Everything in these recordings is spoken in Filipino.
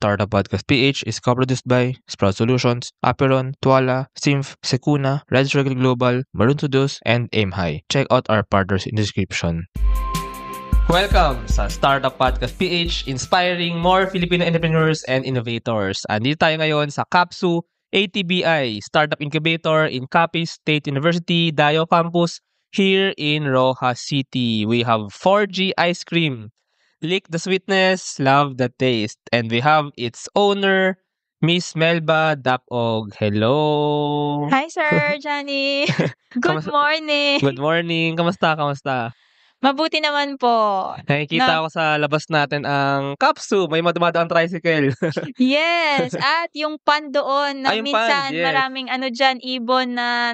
Startup Podcast PH is co-produced by Sprout Solutions, Aperon, Tuala, Simf, Sekuna, Red Circle Global, Maroon Studios, and Aim High. Check out our partners in the description. Welcome sa Startup Podcast PH, inspiring more Filipino entrepreneurs and innovators. Andito tayo ngayon sa CAPSU ATBI, Startup Incubator in Capiz State University, Dayo Campus, here in Rojas City. We have 4G Ice Cream. Lick the sweetness, love the taste. And we have its owner, Miss Melba Dapog. Hello! Hi, Sir Johnny. Good Kamusta- morning. Good morning! Kamusta? Mabuti naman po. Nakikita ko sa labas natin ang Capsu. May dumadaan tricycle. Yes, at yung pan doon na Yung minsan pan, yes. maraming ano ibon na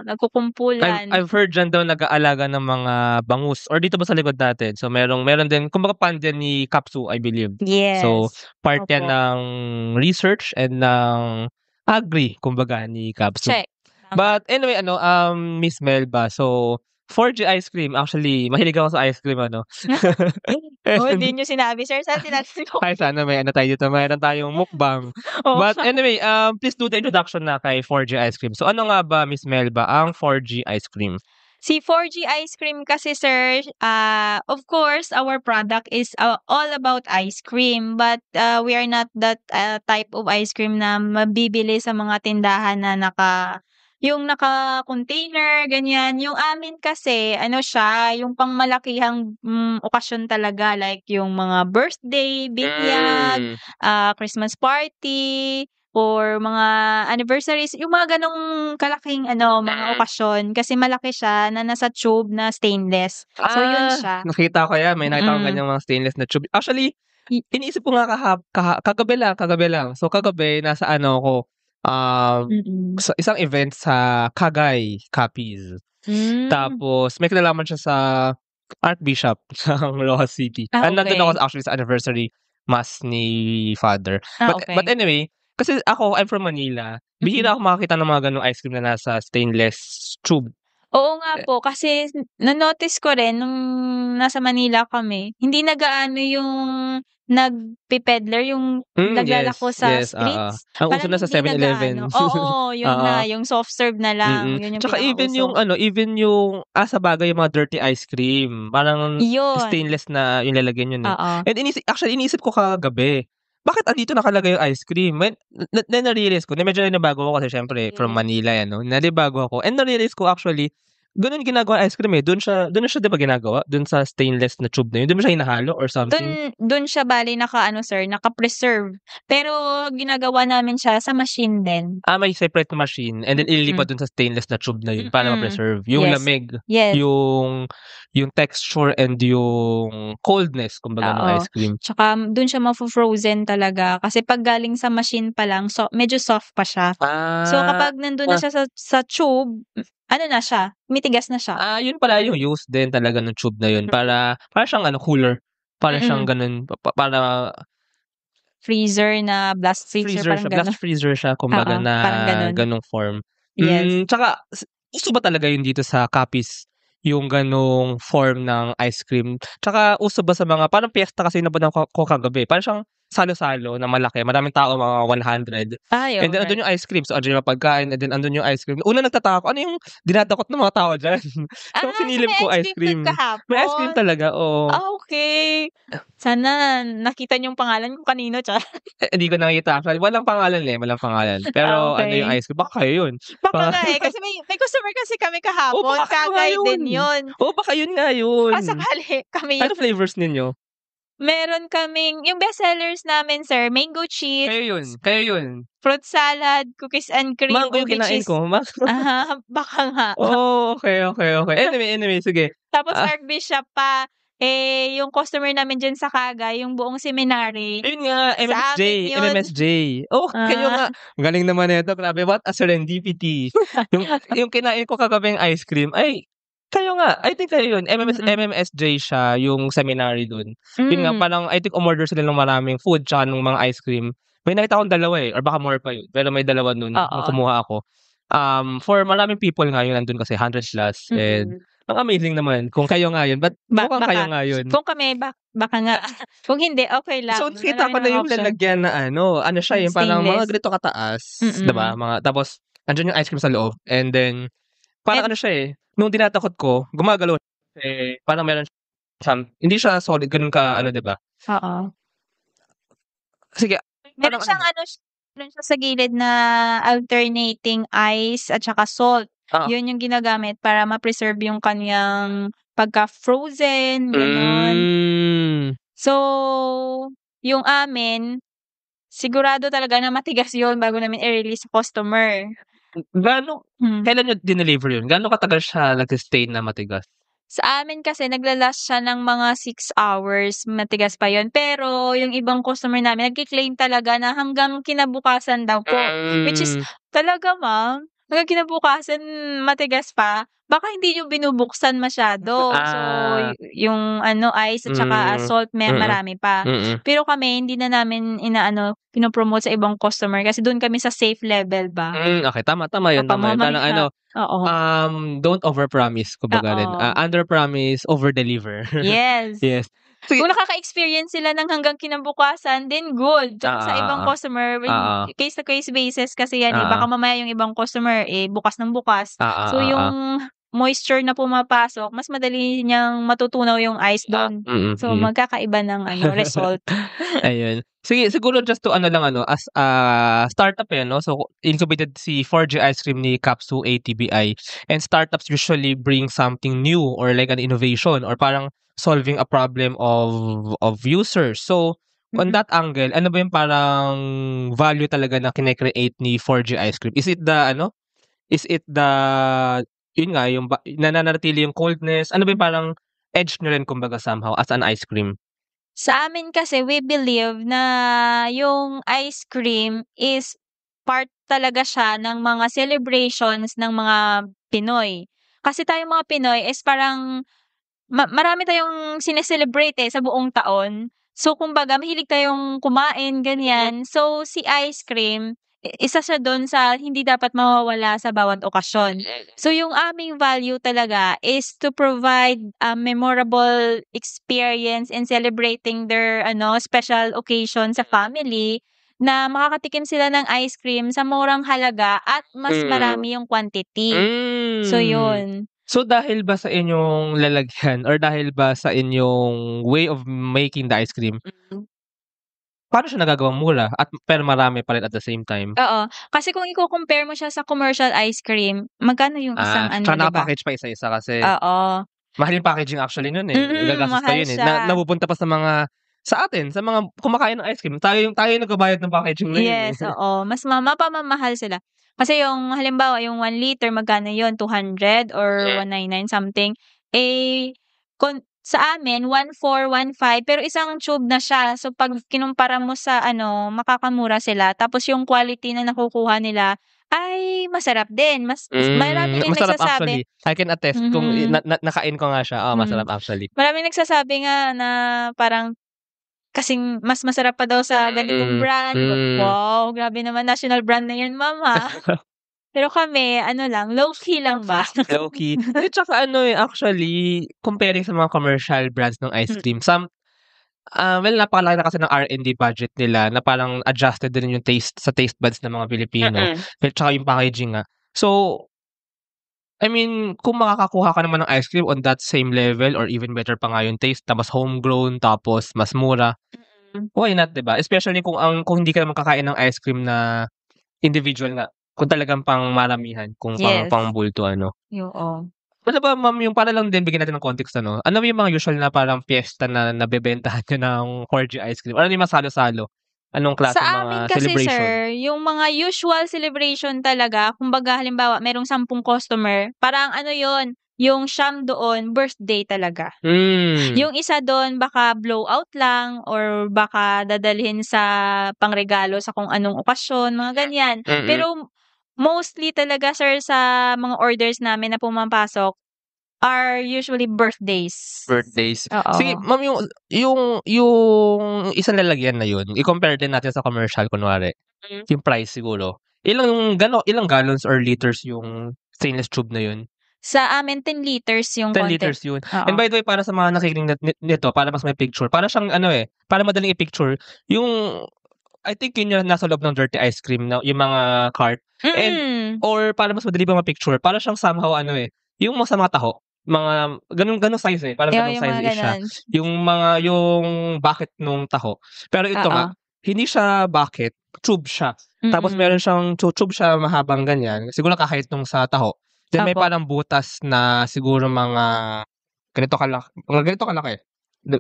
nagkukumpulan. I've heard dyan daw nag-aalaga ng mga bangus. Or dito ba sa likod natin? So meron din, kumbaga pan dyan ni Capsu, I believe. Yes. So part yan Opo. ng research and ng agri, kumbaga, ni Capsu. Check. But anyway, Miss Melba, so 4G ice cream, actually, mahilig ako sa ice cream, Oh, hindi nyo sinabi, sir. Saan tinatin ko? Ay, sana may tayo dito, mayroon tayong mukbang. Oh. But anyway, please do the introduction na kay 4G ice cream. So ano nga ba, Miss Melba, ang 4G ice cream? Si 4G Ice Cream kasi, sir, of course, our product is all about ice cream. But we are not that type of ice cream na mabibili sa mga tindahan na naka-container, ganyan. Yung amin kasi, siya, yung pangmalakihang okasyon talaga. Like yung mga birthday, binyag, Christmas party, or mga anniversaries, yung mga ganong kalaking mga okasyon kasi malaki siya na nasa tube na stainless. So yun siya. Nakita ko yan. May nakita ko Mm-mm. ganyang mga stainless na tube. Actually, iniisip ko nga kagabi lang. So kagabi, nasa ko, Mm-mm. sa isang event sa Cagay, Capiz. Tapos, may kinalaman siya sa Archbishop ng Rojas City. And nandun ako actually sa anniversary mass ni Father. Okay. But anyway, kasi I'm from Manila. Bihira ako makakita ng mga ganong ice cream na nasa stainless tube. Oo nga po, kasi na-notice ko rin nung nasa Manila kami, hindi nagaano yung nagpe-peddler, yung naglalako sa streets. Ang uso na sa Parang hindi 7-Eleven. nagaano. Oo, yun na, yung soft serve na lang. Mm-mm. Yun yung Tsaka pinakauso. even yung sa bagay yung mga dirty ice cream. Parang Yun. stainless na yung lalagyan yun. Oo. And iniisip ko kagabi, bakit andito nakalagay yung ice cream? When na-realize ko, na medyo nabago ako kasi syempre from Manila yan, no? Nalibago ako. And na-realize ko actually, ganun ginagawa ng ice cream eh. Doon siya 'di ba ginagawa? Doon sa stainless na tube na yun. Doon mo siya hinahalo or something? Doon siya bali naka-preserve. Pero ginagawa namin siya sa machine din. May separate machine and then ililipat doon sa stainless na tube na yun para ma-preserve. Yung Yes. lamig, Yes. yung texture and yung coldness kumbaga ng Oo. ice cream. Tsaka doon siya mafo-frozen talaga kasi pag galing sa machine pa lang, medyo soft pa siya. So kapag nandun na siya sa tube, na siya, mitigas na siya. Yun pala yung use din talaga ng tube na yun para siyang cooler. Para siyang ganun para Freezer na blast freezer, parang ganun. blast freezer siya kumbaga Oo, na parang ganun. ganung form. Yes. Tsaka uso ba talaga yun dito sa Capiz yung ganung form ng ice cream? Tsaka uso ba sa mga parang piyesta kasi napunta ko kagabi. Parang siyang salo-salo na malaki. Maraming tao, mga 100. Ay, And then andun yung ice cream. So andun yung pagkain and then andun yung ice cream. Una nagtataka ko, ano yung dinadakot ng mga tao dyan? So sinilip ko ice cream. May ice cream talaga, oo. Okay. Sana nakita niyo yung pangalan ko kanino, Hindi ko nakita. Actually, walang pangalan. Pero ano yung ice cream? Baka kayo yun. Baka nga kasi may customer kasi kami kahapon. baka kayo nga Kagay yun. din yun. Baka yun nga yun. Sakali kami. Ano flavors ninyo? Meron kaming, yung bestsellers namin, sir, mango cheese, Kayo yun. fruit salad, cookies and cream, Mango yung ubi kinain cheese. ko. Baka nga. Okay. Anyway, sige. Tapos Archbishop pa, yung customer namin dyan sa Cagay, yung buong seminary. Yun nga, Sa amin yun. MMSJ. Kayo nga. Galing naman ito. Grabe, what a serendipity. yung kinain ko kagabing ice cream, ay, kayo nga. I think kayo yun. MMSJ siya, yung seminary dun. Yun nga, parang, I think umorder sila ng maraming food tsaka ng mga ice cream. May nakita akong dalawa or baka more pa yun. Pero may dalawa nun, nung kumuha ako. For maraming people nga yun nandun kasi 100 plus. And Ang amazing naman kung kayo nga yun, but mukhang kayo Baka. nga yun. Kung kami baka nga. Kung hindi, okay lang. So, nakita Marami ko na namang yung option. lalagyan na ano siya yung parang mga Stainless. ganito kataas, 'di ba? Mga tapos andiyan yung ice cream sa loob and then parang And ano siya nung tinatakot ko, gumagalaw eh, parang meron siyang hindi siya solid ganun ka ano, 'di ba? oo. Sige, Meron parang siyang ano, meron siya sa gilid na alternating ice at saka salt. Oo. Yun yung ginagamit para ma-preserve yung kaniyang pagka-frozen, gano'n. So, yung amin, sigurado talaga na matigas yun bago namin i-release sa customer. Kailan niyo dineliver yun? Gaano katagal siya nagse-stay na matigas? Sa amin kasi nagla-last siya ng mga 6 hours, matigas pa yun. Pero yung ibang customer namin nagke-claim talaga na hanggang kinabukasan daw po. Which is, talaga ma'am? Hanggang kinabukasan matigas pa? Baka hindi niyo binubuksan masyado. So, yung ano, ice at saka salt marami pa. Pero kami hindi na namin pino-promote sa ibang customer kasi dun kami sa safe level ba. Okay, tama yun, tama yun. Parang ano, Oo. don't overpromise kumbaga rin. Oo. Underpromise, overdeliver. Yes. Yes. Sige. Kung nakaka-experience sila ng hanggang kinabukasan, then good. Kung sa ibang customer, case to case basis kasi yan baka mamaya yung ibang customer bukas ng bukas. So yung moisture na pumapasok, mas madali niyang matutunaw yung ice dun. So magkakaiba ng result. Ayun. Sige, siguro just to as startup no. So incubated si 4G Ice Cream ni Capsu ATBI, and startups usually bring something new or like an innovation or parang solving a problem of users. So on that angle, ano ba yung parang value talaga na kine-create ni 4G Ice Cream? Is it the yun nga yung nananatili yung coldness? Ano ba yung parang edge nyo rin kumbaga somehow as an ice cream? Sa amin kasi we believe na yung ice cream is part talaga siya ng mga celebrations ng mga Pinoy. Kasi tayong mga Pinoy is parang marami tayong sine-celebrate sa buong taon. So kumbaga mahilig tayong kumain, ganyan. So si ice cream, isa siya dun sa hindi dapat mawawala sa bawat okasyon. So yung aming value talaga is to provide a memorable experience in celebrating their special occasion sa family na makakatikim sila ng ice cream sa murang halaga at mas marami yung quantity. So yun. So dahil ba sa inyong lalagyan or dahil ba sa inyong way of making the ice cream, paano siya nagagawang mura at pero marami pa rin at the same time? Oo, kasi kung iko-compare mo siya sa commercial ice cream, magkano yung isang Tsaka 'di ba? naka-package pa isa-isa kasi Oo. mahal yung packaging actually nun gagastos pa Mahal yun siya. napupunta pa sa mga sa mga kumakain ng ice cream, tayo yung nagbabayad ng packaging na yun Yes, oo. Mas mapamamahal sila. Kasi yung halimbawa yung 1 liter magkano yun, 200 or 199 something. Sa amin 14, 15 pero isang tube na siya. So 'pag kinumpara mo sa makakamura sila tapos yung quality na nakukuha nila ay masarap din. Marami ding masarap nagsasabi. actually. I can attest kung nakain ko nga siya, masarap actually. Maraming nagsasabi nga na parang kasing mas masarap pa daw sa ganitong brand. Wow, grabe naman, national brand na 'yan, ma'am, Pero kami lang, low-key lang ba? Low-key. Tsaka actually, comparing sa mga commercial brands ng ice cream, napakalaki na kasi ng R&D budget nila na parang adjusted din yung taste buds ng mga Pilipino. Tsaka yung packaging nga. So, I mean, kung makakakuha ka naman ng ice cream on that same level or even better pa nga yung taste, tapos homegrown, tapos mas mura, why not, 'di ba? Especially kung hindi ka naman kakain ng ice cream na individual nga, kung talagang pang maramihan, kung Yes. pang bulto Oo. Ano ba ma'am, yung para lang din bigyan natin ng context ano ba yung mga usual na parang piyesta na nabebentahan niyo ng 4G ice cream? Ano yung mga salo-salo? Anong klaseng Sa mga amin kasi celebration? sir, yung mga usual celebration talaga, kumbaga halimbawa merong 10 customer, parang yon, yung siyam doon birthday talaga. Yung isa doon baka blowout lang or baka dadalhin sa pangregalo sa kung anong okasyon, mga ganyan. Pero mostly talaga sir sa mga orders namin na pumapasok are usually birthdays. Birthdays. Oo. Sige ma'am, yung isang lalagyan na yun, i-compare din natin sa commercial kunwari. Yung price siguro. Ilang gallons or liters yung stainless tube na yun? Sa amin 10 liters yung 10 content. liters yun. Oo. And by the way, para sa mga nakikinig nito, para mas may picture, para siyang para madaling i-picture, yung I think yun yung nasa loob ng Dirty Ice Cream na yung mga cart. And or para mas madali ba ma-picture, para siyang somehow yung sa mga taho, mga ganung size parang Oo, ganung yung size mga siya. ganon. Yung bucket nung taho. Pero ito nga, hindi siya bucket, tube siya. Tapos meron siyang tube siya mahabang ganyan, siguro kahit nung sa taho. Then may Opo. parang butas na siguro mga ganito kalaki.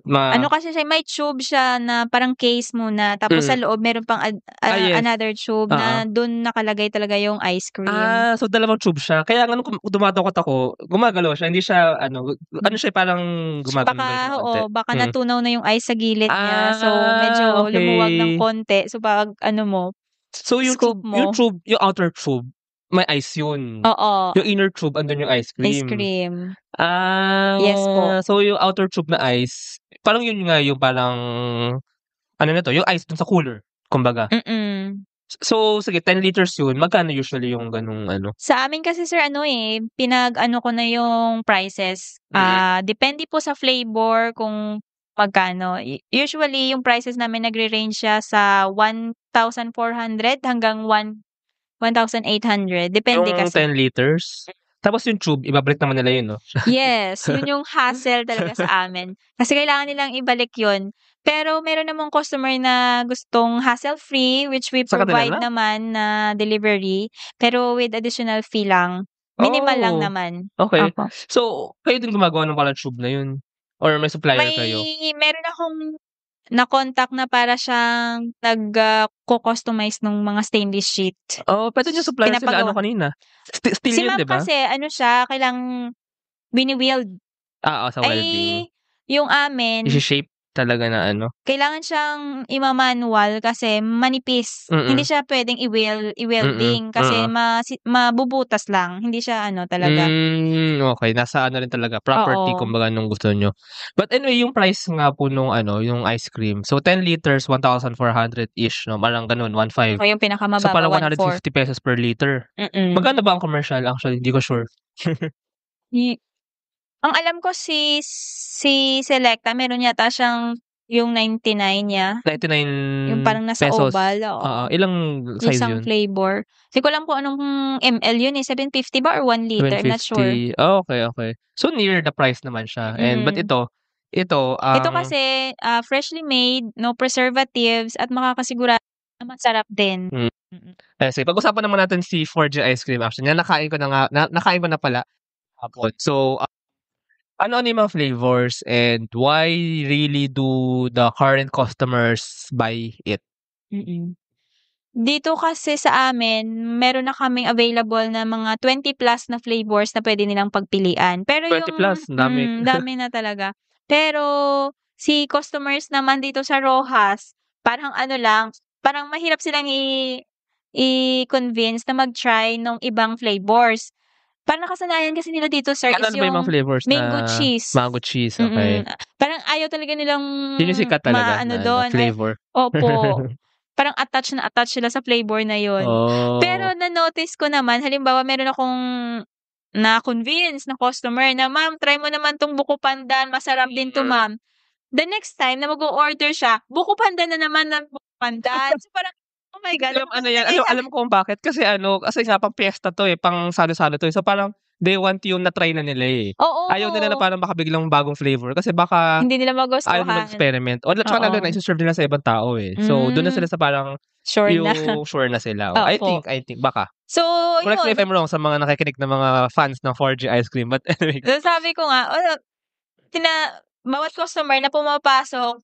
Ano kasi siya, may tube siya na parang case muna, tapos sa loob meron pang yes. another tube na dun nakalagay talaga yung ice cream. So dalawang tube siya. Kaya nga nung dumadukot ako, gumagalaw siya, hindi siya siya parang gumagalaw ng konti. Baka natunaw na yung ice sa gilid niya. So medyo lumuwag ng konti. So pag mo, so yung scoop mo. yung outer tube, may ice yun. Oo. Yung inner tube, andun yung ice cream. Ice cream. Yes po. So yung outer tube na ice, parang yun nga yung parang yung ice dun sa cooler, kumbaga. So sige, 10 liters yun. Magkano usually yung ganung Sa amin kasi sir pinag-ano ko na yung prices. Depende po sa flavor kung magkano. Usually yung prices namin nagre-range siya sa 1,400 hanggang 1,800. Depende yung kasi. 10 liters? Tapos yung tube, ibabalik naman nila yun, no? Yes, yun yung hassle talaga sa amin. Kasi kailangan nilang ibalik yun. Pero meron namang customer na gustong hassle-free, which we Sa kanila provide na? naman na delivery, pero with additional fee lang. Minimal lang naman. Okay. Opo. So, kayo din gumagawa ng parang tube na yun? Or may supplier kayo? Meron akong na-contact na para siyang ko-customize nung mga stainless sheet. Pwede niyo supplier sila kanina. Steel Si yun, ma'am 'di ba? kasi siya, kailangang wini-weld. Sa welding. Yung amin, I-shape talaga na kailangan siyang ima-manual kasi manipis. Hindi siya pwedeng i-welding kasi mabubutas lang. Hindi siya talaga. Okay. Nasa rin talaga, property kumbaga nung gusto nyo. But anyway, yung price nga po nung yung ice cream. So 10 liters, 1,400-ish, no? Parang ganun, 1,500. Yung pinakamababa, So parang 1,400. 150 pesos per liter. Magkano ba ang commercial? Actually, hindi ko sure. Ang alam ko si Selecta meron yata siyang yung 99 niya. 99 Yung parang nasa pesos. oval. Ilang size Isang yun? flavor. Hindi ko alam kung anong ml yun 750 ba or 1 liter? I'm not sure. 750. Okay. So near the price naman siya. But ito kasi freshly made, no preservatives, at makakasigurado na masarap din. Sige, pag-usapan naman natin si 4G ice cream. Actually, nakain ko na pala hapon. So ano yung mga flavors and why really do the current customers buy it? Dito kasi sa amin, meron na kaming available na mga 20 plus na flavors na pwede nilang pagpilian. Pero 20 plus, dami. dami na talaga. Pero si customers naman dito sa Rojas, parang parang mahirap silang i-convince na mag-try ng ibang flavors. Parang nakasanayan kasi nila dito sir is Ano ba yung mga flavors mango na cheese. mango cheese, okay. Parang ayaw talaga nilang Yun yung sikat talaga doon. flavor. Opo. Parang attach sila sa flavor na yun. Pero na-notice ko naman, halimbawa meron akong na-convince na customer na, "Ma'am, try mo naman tong buko pandan, masarap din to, ma'am." The next time na mag-o-order siya, buko pandan na naman ng buko pandan. So parang, oh my God. Alam ko kung bakit. Kasi nga pang piyesta to pang salo-salo to. So parang they want yung na-try na nila Oo. Ayaw nila na parang baka biglang bagong flavor. Kasi baka hindi nila magustuhan. ayaw nila mag-experiment. O tsaka lalo na isi-serve nila sa ibang tao So doon na sila sa parang sure na sila. I think baka. So, correct me if I'm wrong sa mga nakikinig na mga fans ng 4G ice cream. But anyway. So sabi ko nga, bawat customer na pumapasok,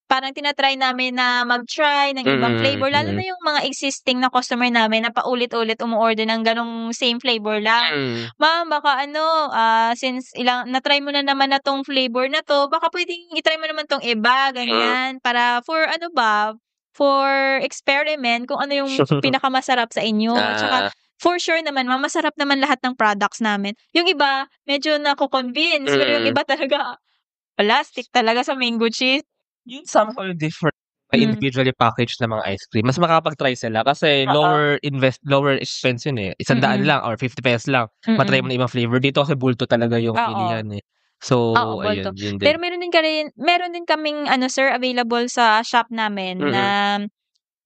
parang tina-try namin na mag-try ng ibang flavor. Lalo na yung mga existing na customer namin na paulit-ulit umu-order ng ganong same flavor lang. "Ma'am, baka since na-try mo na naman na tong flavor na to, baka pwedeng i-try mo naman tong iba," ganyan. Para for experiment kung ano yung pinakamasarap sa inyo. Tsaka for sure naman, masarap naman lahat ng products namin. Yung iba, medyo nako-convince, pero yung iba talaga, plastic talaga sa mango cheese. Yung somehow different may individually packaged na mga ice cream. Mas makakapag-try sila kasi Oo. lower expense yun, eh. 100 lang or 50 pesos lang. Ma-try mo na ibang flavor. Dito kasi bulto talaga yung Oo. bilihan, eh. So, Oo, bulto. ayun, yun din. Pero meron din kaming ano sir, available sa shop namin na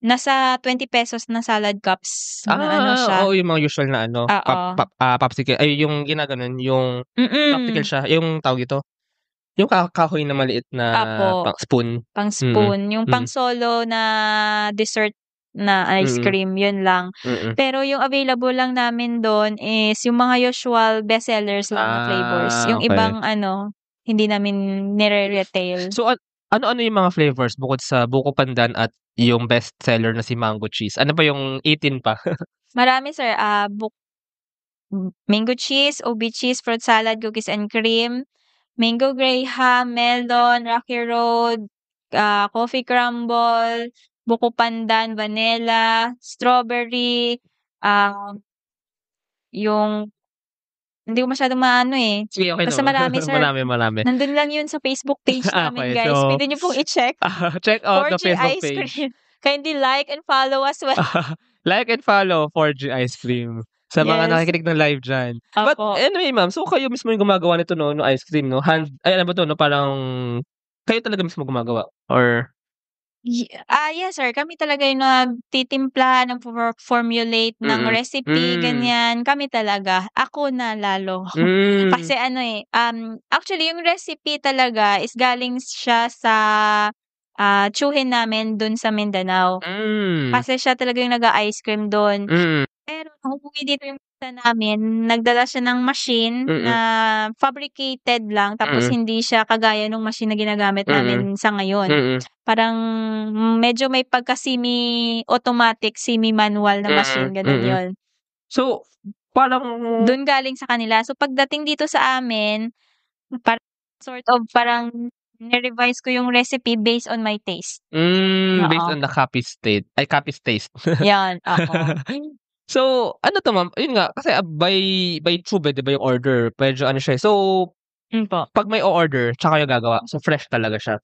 nasa 20 pesos na salad cups na ano siya. Oo, yung mga usual na ano, Oo. popsicle ay yung ginaganon, yung popsicle siya, yung tawag dito, yung kahoy na maliit na Opo. spoon. Pang spoon, yung pang solo na dessert na ice cream, yun lang. Pero yung available lang namin dun is yung mga usual bestsellers lang na flavors. Yung Okay. ibang ano, hindi namin nire-retail. So, ano-ano yung mga flavors bukod sa buko pandan at yung best seller na si mango cheese? Ano ba yung 18 pa? Marami sir, mango cheese, OB cheese, fruit salad, cookies and cream, mango graham, melon, rocky road, coffee crumble, buko pandan, vanilla, strawberry, yung hindi ko masyadong maano, eh. Sige, okey Basta naman. marami sir. Marami. Nandun lang yun sa Facebook page namin Okay, guys, so puwede niyo pong i-check. check out the 4G Facebook Ice page. Cream. Kindly like and follow as well. Like and follow 4G Ice Cream sa mga Yes. nakikinig ng live diyan. But Opo. anyway, ma'am, so kayo mismo yung gumagawa nito 'no, no ice cream 'no? Ano ba 'to 'no, parang kayo talaga mismo gumagawa or Yes sir, kami talaga yung nagtitimpla, formulate ng recipe, ganyan, kami talaga. Ako na lalo. Kasi ano, eh, actually yung recipe talaga is galing siya sa, tiyuhin namin dun sa Mindanao. Kasi siya talaga yung nag-a-ice cream dun. Pero nung umuwi dito yung tita namin, nagdala siya ng machine na fabricated lang tapos hindi siya kagaya nung machine na ginagamit namin sa ngayon. Parang medyo may pagka-semi-automatic, semi-manual na machine, gano'n yun. So, parang Dun galing sa kanila. So pagdating dito sa amin, parang sort of parang ni-revise ko yung recipe based on my taste. based Oo. on the copy's taste. Yan, oo. So, ano 'to ma'am, ayun nga kasi, by tube, eh, 'di ba yung order, medyo ano siya, eh. So, Po. 'pag may o-order tsaka kayo gagawa, so fresh talaga siya?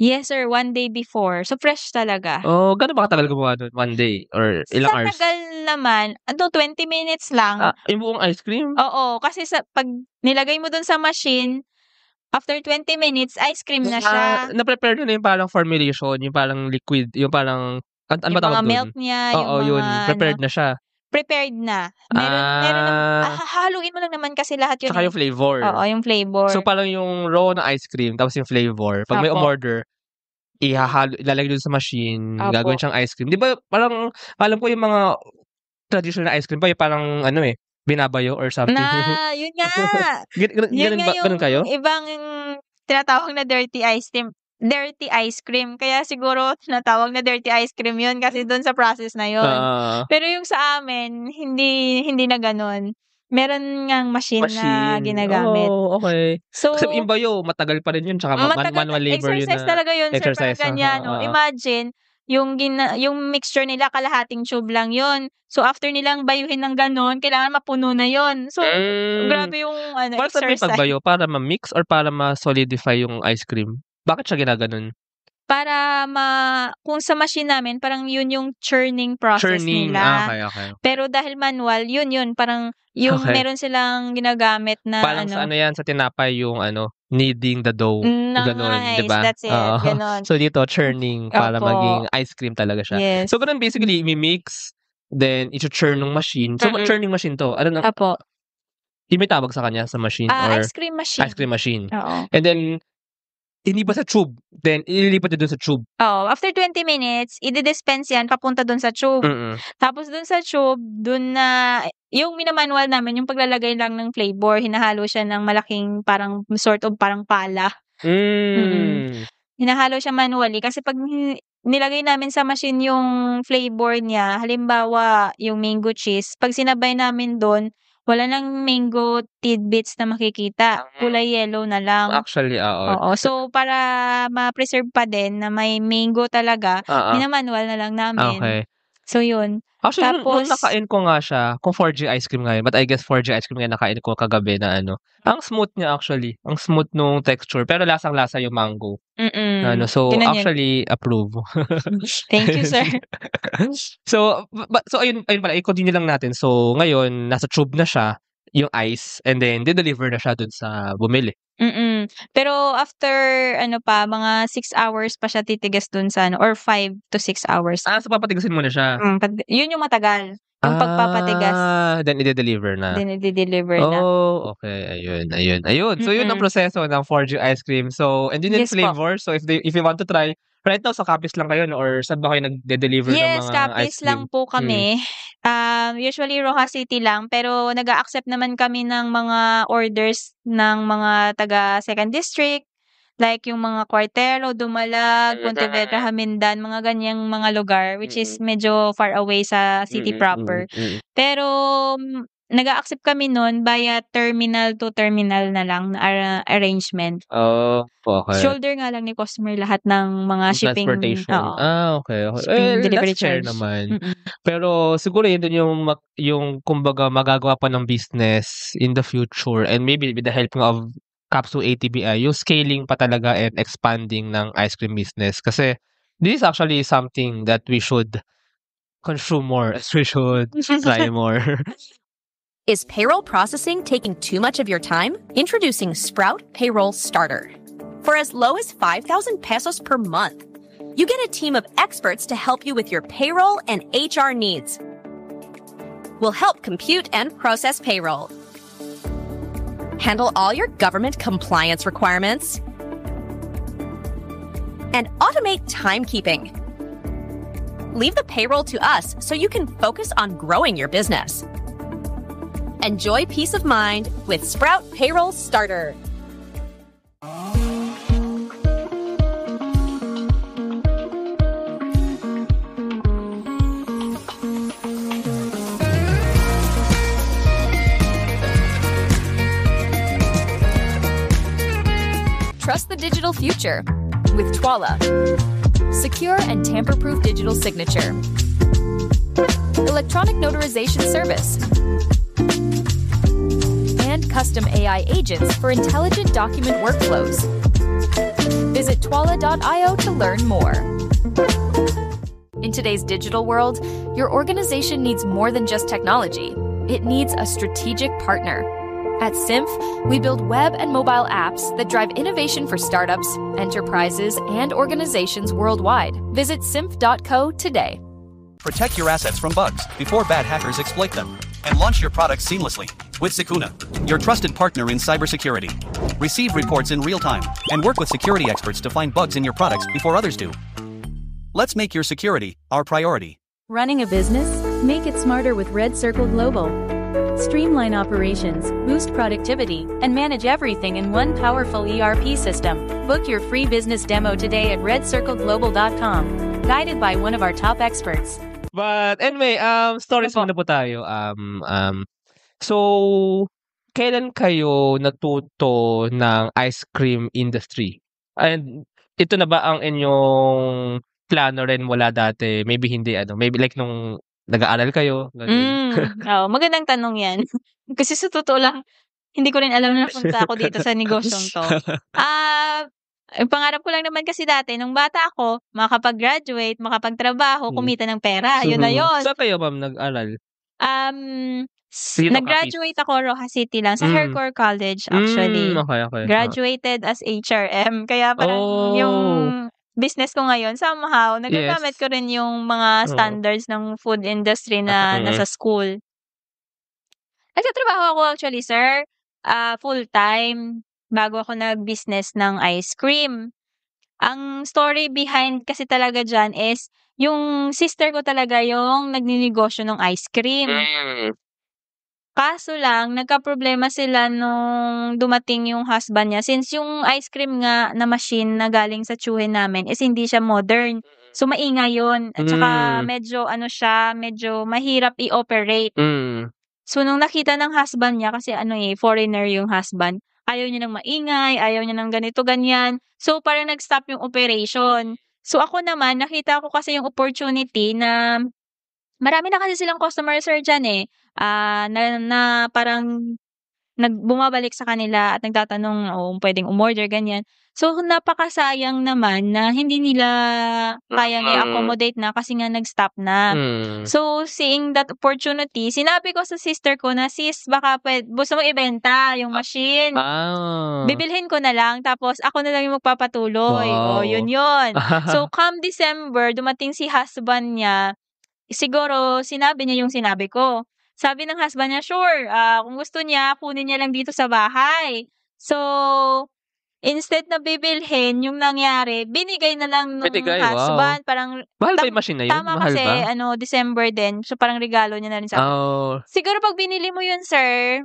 Yes sir, 1 day before. So fresh talaga. Oh, gaano ba katagal gumawa nun, 1 day or ilang Sa hours? tagal naman, 20 minutes lang. Yung buong ice cream? Oo, kasi 'pag nilagay mo dun sa machine, after 20 minutes, ice cream na siya. Na-prepare niyo na yung parang formulation, yung parang liquid, yung parang ano Yung ba tawag mga dun? milk niya, yung Oo, mga yun, ano, prepared na siya. prepared na. Meron hahaluin mo lang naman kasi lahat yun, Tsaka eh. yung flavor. Oo, yung flavor. So, parang yung raw na ice cream tapos yung flavor, 'pag may Opo. umorder, ilalagay dun sa machine, Opo. gagawin siyang ice cream. 'Di ba parang alam ko yung mga traditional na ice cream pa yung parang ano, eh, binabayo or something. Yun nga. Yun Ganun nga ba, yung ganun kayo? ibang tinatawag na dirty ice cream. Kaya siguro tinatawag na dirty ice cream yun kasi dun sa process na yun. Pero yung sa amin, hindi na gano'n. Meron ngang machine na ginagamit. Oh, okay. So, Kasi yung bayo matagal pa rin yun tsaka manual labor yun exercise na talaga yun sir, parang exercise, ganyan, oh. oo. Imagine yung mixture nila kalahating tube lang yun. So, after nilang bayuhin ng gano'n, kailangan mapuno na yun. So, grabe yung ano, Para saan ba yung exercise. pagbayo, para ma-mix or para ma-solidify yung ice cream? Bakit siya ginaganon? Para kung sa machine namin parang yun yung churning process Churning, nila. okay. Pero dahil manual, yun parang yung Okay. meron silang ginagamit na Parang sa ano. ano yan, sa tinapay yung ano, kneading the dough, gano'n, 'di Nice, ba? that's it, Oo. gano'n. So dito churning para Opo, maging ice cream talaga siya. yes. So gano'n basically imi-mix, then icho-churn nung machine. So churning machine 'to, ano na Opo. may tawag sa kanya, sa machine or Ice cream machine. ice cream machine? Oo. And then iniba sa tube, then ililipat niyo dun sa tube? Oo, after 20 minutes, ide-dispense yan papunta dun sa tube. Tapos dun sa tube, dun na yung mina-manual namin yung paglalagay lang ng flavor, hinahalo siya ng malaking parang sort of parang pala. Hinahalo siya manually kasi 'pag nilagay namin sa machine yung flavor niya, halimbawa yung mango cheese, 'pag sinabay namin dun, wala ng mango tidbits na makikita, kulay yellow na lang. Actually, oo. Oo, so para ma-preserve pa din na may mango talaga, mina-manual na lang namin. Okay. So yun. Actually, nung Tapos nakain ko nga siya, kung 4G ice cream nga yun, but I guess 4G ice cream nga nakain ko kagabi na ano, ang smooth niya actually, ang smooth nung texture, pero lasang-lasa yung mango na ano, so Tingnan yun. actually approve. Thank you, sir. So, so ayun pala, i-continue lang natin. So, ngayon, nasa tube na siya, yung ice, and then de-deliver na siya dun sa bumili. Pero after ano pa, mga 6 hours pa siya titigas dun sa ano or 5 to 6 hours. So papatigasin mo na siya? Yun yung matagal, yung pagpapatigas. Then ide-deliver na? Then i-de-deliver na. Oh, okay. Ayun. So yun ang proseso ng 4G ice cream. So, and yun yung Yes po. flavor. So if you want to try, right now sa Capiz lang kayo no? Or saan ba kayo nagde-deliver ng Yes, mga Capiz ice lang cream? po kami. Usually Rojas City lang, pero nag-a-accept naman kami ng mga orders ng mga taga 2nd District, like yung mga Cuartero, Dumalag, Pontevedra, Hamindan, mga ganyang mga lugar, which is medyo far away sa city proper. Pero nag-a-accept kami nun via terminal to terminal na lang na arrangement. Oh, okay. Shoulder nga lang ni customer lahat ng mga shipping. Transportation. Okay. Shipping delivery That's fair charge. naman. Pero siguro yun din yung kumbaga magagawa pa ng business in the future, and maybe with the help nga of Capsule ATBI, yung scaling pa talaga and expanding ng ice cream business. Kasi this is actually something that we should consume more. We should try more. Is payroll processing taking too much of your time? Introducing Sprout Payroll Starter. For as low as 5,000 pesos per month, you get a team of experts to help you with your payroll and HR needs. We'll help compute and process payroll, handle all your government compliance requirements, and automate timekeeping. Leave the payroll to us so you can focus on growing your business. Enjoy peace of mind with Sprout Payroll Starter. Trust the digital future with Twala. Secure and tamper-proof digital signature. Electronic notarization service. And custom AI agents for intelligent document workflows. Visit twala.io to learn more. In today's digital world, your organization needs more than just technology. It needs a strategic partner. At Symph, we build web and mobile apps that drive innovation for startups, enterprises, and organizations worldwide. Visit symph.co today. Protect your assets from bugs before bad hackers exploit them. And launch your products seamlessly with Sukuna, your trusted partner in cybersecurity. Receive reports in real time and work with security experts to find bugs in your products before others do. Let's make your security our priority. Running a business? Make it smarter with Red Circle Global. Streamline operations, boost productivity, and manage everything in one powerful ERP system. Book your free business demo today at redcircleglobal.com, guided by one of our top experts. But anyway, stories muna po tayo. So, kailan kayo natuto ng ice cream industry? And ito na ba ang inyong plano rin mula dati? Maybe hindi, maybe like nung nag-aaral kayo? Oo, magandang tanong yan. Kasi sa totoo lang, hindi ko rin alam na napunta ako dito sa negosyong to. Ang pangarap ko lang naman kasi dati, nung bata ako, makapag-graduate, makapagtrabaho, kumita ng pera. Yun na yun. Saan kayo, ma'am, nag-aral? Nag-graduate ako Rojas City lang, sa Hercor College actually. Okay. Graduated as HRM. Kaya parang yung business ko ngayon, somehow, nagagamit ko rin yung mga standards ng food industry na nasa school. Nagtatrabaho ako actually, sir, full-time bago ako nag-business ng ice cream. Ang story behind kasi talaga dyan is, yung sister ko talaga yung nagninegosyo ng ice cream. Kaso lang, nagkaproblema sila nung dumating yung husband niya. Since yung ice cream nga na machine na galing sa tsuhin namin is hindi siya modern. So, maingay yun. At saka medyo medyo mahirap i-operate. So, nung nakita ng husband niya, kasi foreigner yung husband, ayaw niya ng maingay, ayaw niya ng ganito, ganyan. So, parang nag-stop yung operation. So, ako naman, nakita ko kasi yung opportunity na marami na kasi silang customer, sir, diyan, eh. Na parang bumabalik sa kanila at nagtatanong kung puwedeng umorder, ganyan. So, napakasayang naman na hindi nila kayang i-accommodate na kasi nga nag-stop na. So, seeing that opportunity, sinabi ko sa sister ko na, "Sis, baka gusto mong ibenta yung machine. Bibilhin ko na lang tapos ako na lang yung magpapatuloy." Oh, yun Wow. yun. So, come December, dumating si husband niya. Siguro sinabi niya yung sinabi ko. Sabi ng husband niya, "Sure, kung gusto niya kunin niya lang dito sa bahay." So, instead na bibilhin, yung nangyari binigay na lang nung Binigay, wow. husband. Parang Mahal ba yung machine na yun? tama Mahal kasi ba? December din, so parang regalo niya na rin sa'kin. Oh, Siguro 'pag binili mo yun, sir,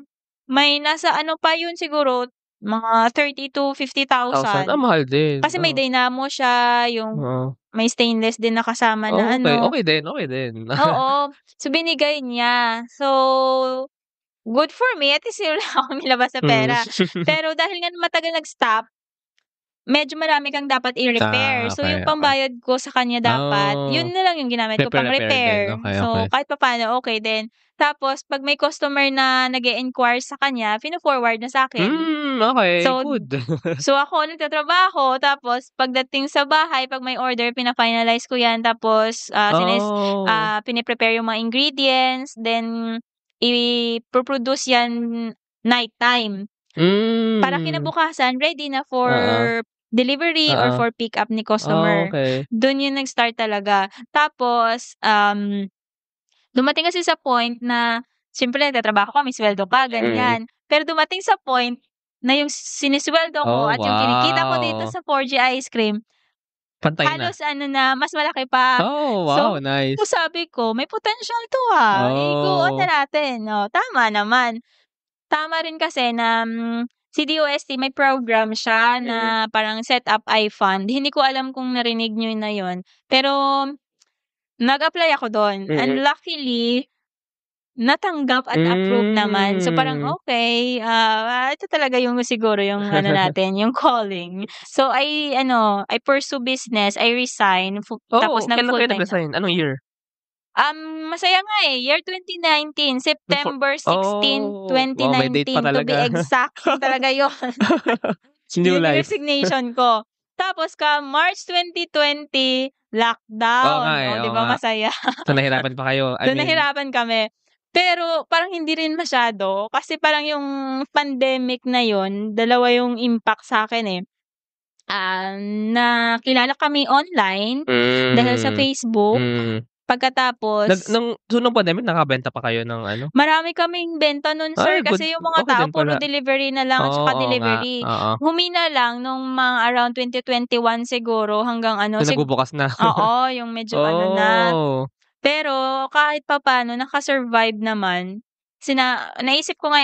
may nasa pa yun siguro, mga 30,000 to 50,000. mahal din. Kasi may dynamo siya, yung Oo. may stainless din na kasama na Okay, okay din, okay din. Oo. So, binigay niya. So, good for me, at least wala akong nilabas na pera. Pero dahil nga matagal nag-stop, medyo marami kang dapat i-repair. So, yung Okay. pambayad ko sa kanya dapat, yun na lang yung ginamit ko Repair pang-repair. din. Okay, So, okay. kahit papaano okay din. Tapos 'pag may customer na nag-e-enquire sa kanya, fino-forward na sa'kin. Okay, So, good. So, ako nagtatrabaho tapos pagdating sa bahay 'pag may order pina-finalize ko 'yan tapos, Oh. pine-prepare yung mga ingredients, then ipo-produce 'yan nighttime. Para kinabukasan ready na for delivery or for pick up ni customer. Okay. Dun yun nag-start talaga. Tapos, dumating kasi sa point na siyempre nagtatrabaho ka, may sweldo ka, ganyan. Pero dumating sa point na yung sinesweldo ko Oh, at yung kinikita ko dito wow. sa 4G Ice Cream, Pantay na. halos mas malaki pa. Oh, So, wow, nice. sabi ko, may potential to i-go on Oh. na natin. Tama naman. Tama rin kasi na si DOST may program siya na parang set up iFund. Hindi ko alam kung narinig niyo na yun. Pero nag-apply ako dun. And luckily, natanggap at approved naman. So, parang okay, ito talaga yung siguro yung natin, yung calling. So, I pursue business, I resign, tapos Kailan kayo nag-full-time na. nag-resign? Anong year? Masaya nga year 2019, September 16, Wow, may date 2019 pa to be talaga. exact. Talaga yun. New Yun yung life. resignation ko. Tapos March 2020, lockdown. Oo Di nga. ba masaya? So, nahirapan pa kayo. So, nahirapan kami. Pero parang hindi rin masyado kasi parang yung pandemic na yun, dalawa yung impact sa'kin, eh. Nakilala kami online dahil sa Facebook. Pagkatapos nung pandemic nakabenta pa kayo ng ano? marami kaming benta nun, sir, Ay, kasi good. yung mga Okay tao din puro pala. delivery na lang at saka Oo nga, delivery. oo. Humina lang nung mga around 2021 siguro hanggang Nung nagbubukas na. oo, yung medyo na. Oh. Pero kahit papaano naka-survive naman. Naisip ko nga,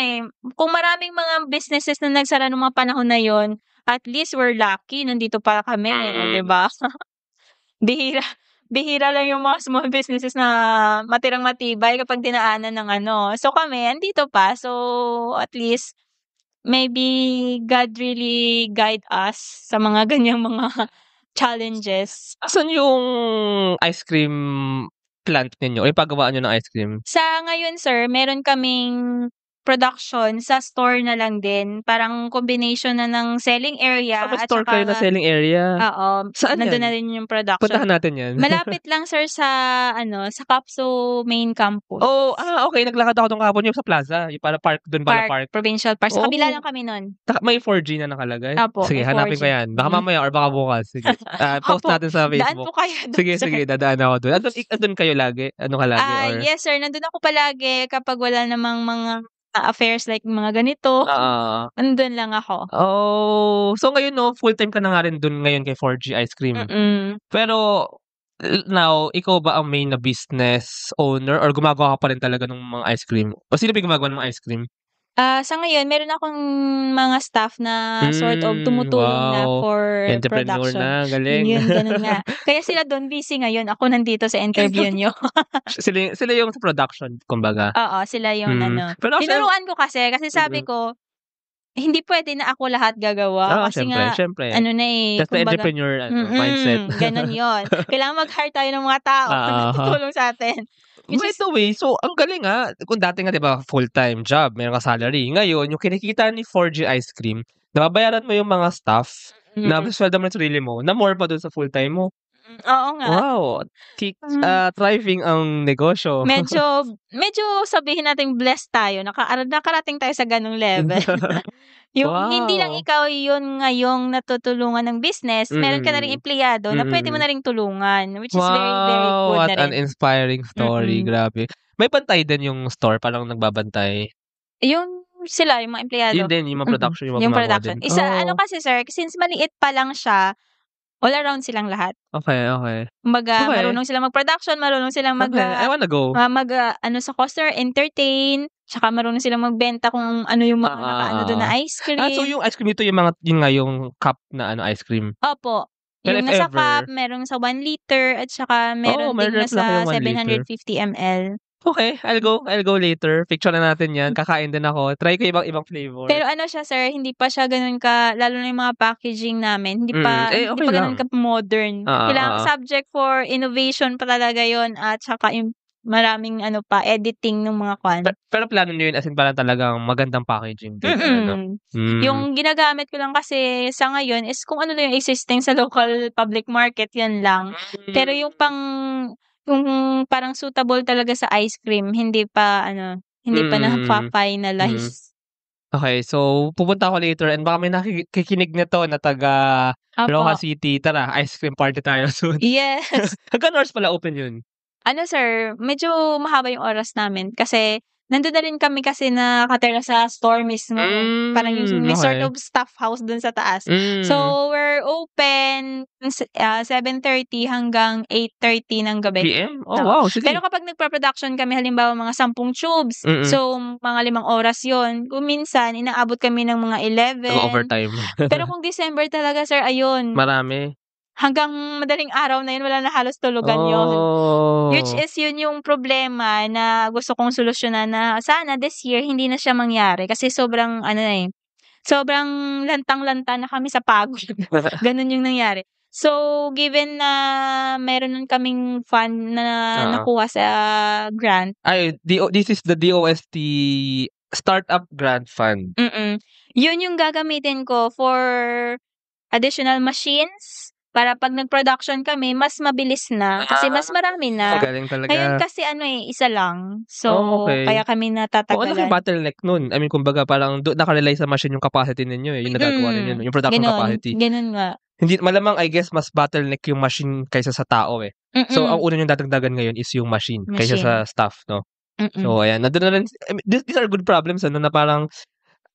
kung maraming mga businesses na nagsara nung mga panahon na yon, at least we're lucky nandito pa kami, 'di ba? Bihira lang yung mga small businesses na matirang matibay kapag dinaanan ng So, kami andito pa. So, at least maybe God really guide us sa mga ganyang mga challenges. Asan yung ice cream plant ninyo? O yung paggawaan niyo ng ice cream? Sa ngayon, sir, meron kaming production sa store na lang din. Parang combination na ng selling area May at store saka kayo na selling area? Oo. Saan Nandun yan? na rin yung production. Puntahan natin yan. Malapit lang, sir, sa sa Capso main campus. Oh, okay. Naglakad ako doon kahapon yung sa plaza. Yung para park, doon pala park. Provincial Park. Sa kabila Oh. lang kami nun. May 4G na nakalagay? Opo, Sige, may hanapin 4G. ko yan. Baka mamaya or baka bukas. Sige. Post Opo, natin sa daan Facebook. po kayo dun, Sige, sir. sige. Dadaan ako doon. Andun kayo lagi? Ano ka lagi? Or... Yes, sir. Nandun ako palagi kapag wala namang mga affairs like mga ganito. Andun lang ako. Oh, so ngayon full-time ka na nga rin doon ngayon kay 4G Ice Cream. Pero now, ikaw ba ang main na business owner or gumagawa ka pa rin talaga ng mga ice cream? O sino ba yung gumagawa ng mga ice cream? Sa ngayon meron akong mga staff na sort of tumutulong na Wow. for Entrepreneur production. na, galing. Yun, ganun nga. Kaya sila doon busy ngayon, ako nandito sa interview niyo. Sila yung sa production, kumbaga. Oo, sila yung Pero tinuruan ko kasi sabi ko, hindi pwede na ako lahat gagawa kasi syempre. nga That's the kumbaga entrepreneur mindset. ganun yun. Kailangan mag-hire tayo ng mga tao na tutulong sa atin. Which By is the way, so ang galing kung dati nga 'di ba full-time job, meron ka salary. Ngayon yung kinikita ni 4G Ice Cream, nababayaran mo yung mga staff, mm, napasweldo mo yung sarili mo, na more pa dun sa full-time mo. oo nga. Wow, Hmm. thriving ang negosyo. Medyo medyo sabihin nating blessed tayo, nakarating tayo sa gano'ng level. Yung hindi lang Wow. ikaw yun ngayong natutulungan ng business, meron ka na ring Mm, empleyado na puwede mo mm. na ring tulungan, which is very, very Wow, good what na an rin. inspiring story, Mm. grabe. May bantay din yung store, parang nagbabantay? Yung sila, yung mga empleyado. Yun din, yung mga production, yung mga Yung gumagawa production. din? Ano Oh, kasi sir, since maliit pa lang siya, all around silang lahat. okey, okey. Kumbaga Okey, marunong silang mag-production, marunong silang okey, I wanna go. ano sa customer, entertain, tsaka marunong silang magbenta kung ano yung mga nakaano dun Oo. na ice So cream. yung ice cream nito yun nga yung cup na ice cream? Opo, Pero yung if nasa cup, ever merong sa 1 liter at saka meron may ding ref pala nasa kayong 1 liter. 750 ml. Okay, I'll go later. Picture na natin yan, kakain din ako. Try ko ibang flavor. Pero ano siya sir, hindi pa siya gano'n lalo na yung mga packaging namin, hindi Okay pa gano'n lang. ka-modern. Oo, Kailangan oo. subject for innovation pa talaga yon at saka yung maraming ano pa, editing nung mga Pero plano niyo yun as in parang talagang magandang packaging din na ano? Mm. Hmm. Yung ginagamit ko lang kasi sa ngayon is kung ano lang yung existing sa local public market, yan lang. Pero yung parang suitable talaga sa ice cream, hindi pa Mm. Mm. nafa-finalize. Okay, so pupunta ako later and baka may nakikinig nito na taga Opo. Roja City. Tara, ice cream party tayo soon. Yes. Hanggang oras pala open yun? Ano sir, medyo mahaba yung oras namin kasi nandun na rin kami kasi nakatira sa store mismo. Parang yung may sort Okay. of staff house dun sa taas. Hmm. So, we're open 7:30 hanggang 8:30 ng gabi. PM? Oh, Oo. wow, sige. Pero kapag nagpo-production kami halimbawa mga 10 tubes, so mga 5 oras yon. Kung minsan inaabot kami ng mga 11. Nag-overtime. Pero kung December talaga sir, ayun, Marami. hanggang madaling araw na yun wala na halos tulugan yon. Which Oh. is yun yung problema na gusto kong solusyonan na sana this year hindi na siya mangyari kasi sobrang sobrang lantang-lanta na kami sa pagod. Ganun yung nangyari. So, given na meron nun kaming fund na Oo. nakuha sa grant, This is the DOST Startup Grant Fund. yun yung gagamitin ko for additional machines para 'pag nag-production kami mas mabilis na kasi mas marami na. Galing Ngayon talaga. kasi isa lang. So, Okay. kaya kami Ang natatagalan. bottleneck nun. I mean, kumbaga parang naka-rely sa machine yung capacity ninyo, yung nagagawa ninyo, yung production capacity. Gano'n nga. Hindi malamang I guess mas bottleneck yung machine kaysa sa tao, eh. So, ang una niyong dadagdagan ngayon is yung machine kaysa sa staff, 'no? So, ayan, nandun na rin these are good problems na parang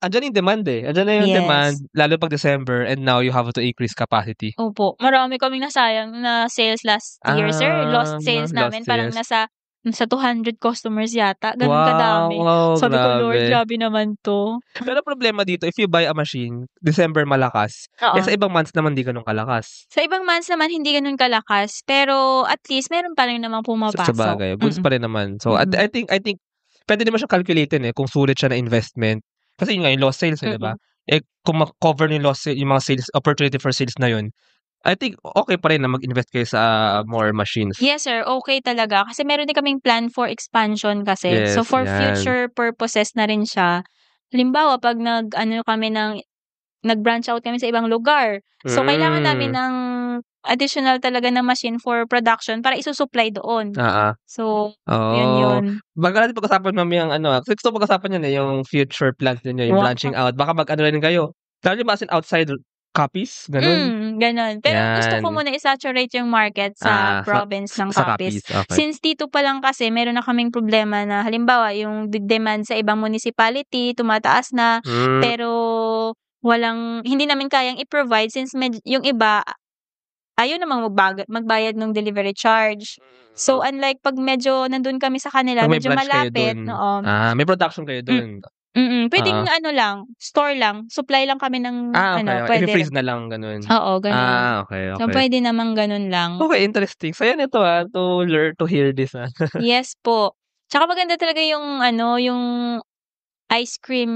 andiyan yung demand, eh. Andiyan na yung demand Yes. lalo 'pag December and now you have to increase capacity. Opo, marami kaming nasayang na sales last year, sir. Lost sales Lost namin parang sales. nasa 200 customers yata, gano'n kadami. Wow, Sabi ko, "Lord, grabe. grabe naman 'to." Pero problema dito if you buy a machine, December malakas, Oo. sa ibang months naman di gano'n kalakas. Sa ibang months naman hindi gano'n kalakas, pero at least meron pa rin namang pumapasok. Sabagay, goods pa rin naman. So, Mm. I think puwede naman siyang calculatin, eh, kung sulit siya na investment. Kasi yun nga, yung lost sales, eh, 'di ba? Eh, kung cover niyo yung mga sales opportunity for sales na yun, I think okey pa rin na mag-invest kayo sa more machines. Yes, sir, okay talaga kasi meron din kaming plan for expansion kasi. So, Yes, for 'yan. future purposes na rin siya. Halimbawa 'pag nag-branch out kami sa ibang lugar, so kailangan namin ng additional talaga na machine for production para isu-supply doon. Oo. So, Oh. yun. Baka natin pag-usapan mamaya ang kasi gusto ko pag-usapan yan, eh, yung future plans ninyo, yung Wow. branching out. Baka mag-ano rin kayo, lalo yung as in outside copies, gano'n? Gano'n. Pero gusto ko Yan. muna i-saturate yung market sa province ng sa Capiz. copies, okay. Since dito pa lang kasi meron na kaming problema na halimbawa yung demand sa ibang municipality tumataas na, pero hindi namin kayang i-provide since yung iba ayaw namang magbayad ng delivery charge. So, unlike 'pag medyo nandun kami sa kanila, Pag may medyo branch kayo malapit, dun. oo. May production kayo dun. Puwedeng Oo. lang, store lang, supply lang kami ng Okay. puwede. I-fi-freeze na lang gano'n. Oo, gano'n. Okay, So, okay. puwede namang gano'n lang. Okay, interesting. Saya nito, to hear this, Yes po. Tsaka maganda talaga yung ice cream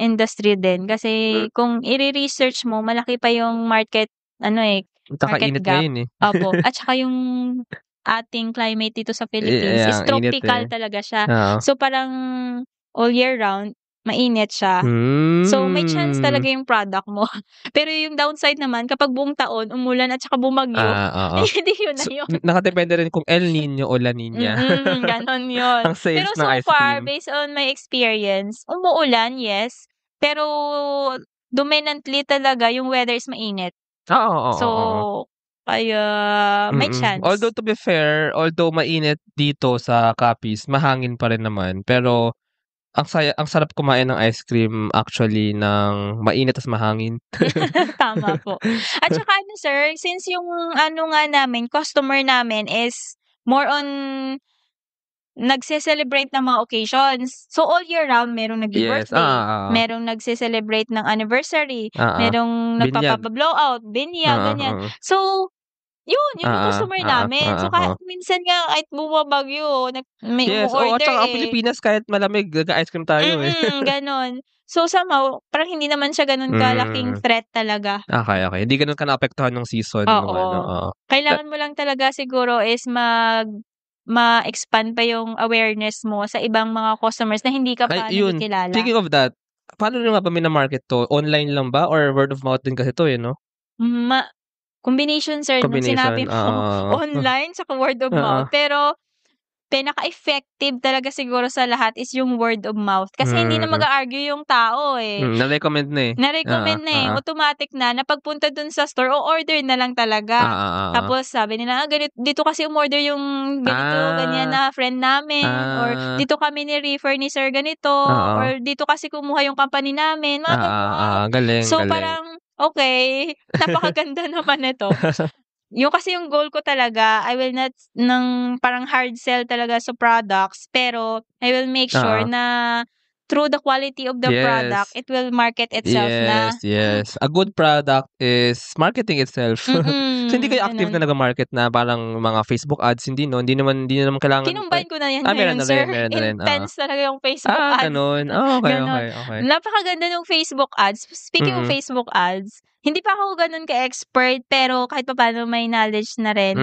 industry din kasi kung ire-research mo malaki pa yung market Tsaka market init gap. ngayon, eh. Opo, at saka yung ating climate dito sa Philippines is ang init tropical eh. talaga siya. Oo. So, parang all year round, mainit siya. So, may chance talaga yung product mo. Pero yung downside naman, kapag buong taon, umulan at saka bumagyo, Oo. hindi yun na So, yun. nakadepende rin kung El Nino o La Nina. Ganon yun. Ang sales Pero ng so ice far, cream. based on my experience, umuulan, yes. Pero dominantly talaga yung weather is mainit. Oo. So, kaya may chance. Although to be fair, although mainit dito sa Capiz, mahangin pa rin naman. Pero ang sarap kumain ng ice cream actually ng mainit tas mahangin. Tama po. At saka ano sir, since yung nga namin, customer namin is more on nagse-celebrate ng mga occasions. So, all year round, merong Yes. nagbi-birthday, merong nagse-celebrate ng anniversary, merong Binyag. nagpapa-blowout, binyag, ganyan. So, yun yung customer namin. So, kahit minsan nga, kahit bumabagyo, may Yes. At umu-order saka ang Pilipinas, kahit malamig, nag-ice cream tayo eh. ganon. So, somehow, parang hindi naman siya ganun kalaking threat talaga. Okay. Hindi ganun ka naapektuhan ng season. Oo. Kailangan mo lang talaga siguro is ma-expand pa yung awareness mo sa ibang mga customers na hindi ka pa nakikilala. Speaking of that, paano nyo nga ba mina-market to? Online lang ba or word of mouth din kasi to no? Combination sir, nung sinabi mo, online saka word of mouth. Pero pinaka-effective talaga siguro sa lahat is yung word of mouth. Kasi hindi na mag-argue yung tao eh. Na-recommend na eh. Na-recommend na eh. Automatic na pagpunta dun sa store, o-order na lang talaga. Tapos sabi nila, dito kasi umorder yung ganito, ganyan na friend namin. Or dito kami ni-refer ni sir ganito. Or dito kasi kumuha yung company namin. Mga galing. So parang, okay, napakaganda naman ito. Kasi yung goal ko talaga, I will not parang hard sell talaga sa products, pero I will make sure na through the quality of the product, it will market itself na. Yes. A good product is marketing itself. So, hindi kayo active na nag-market na parang mga Facebook ads, hindi naman kailangan. Kinumbine ko na yan ngayon, sir. Intense talaga yung Facebook ads. Ganun. Okay. Napakaganda ng Facebook ads. Speaking of Facebook ads, hindi pa ako ganun ka-expert, pero kahit pa paano may knowledge na rin.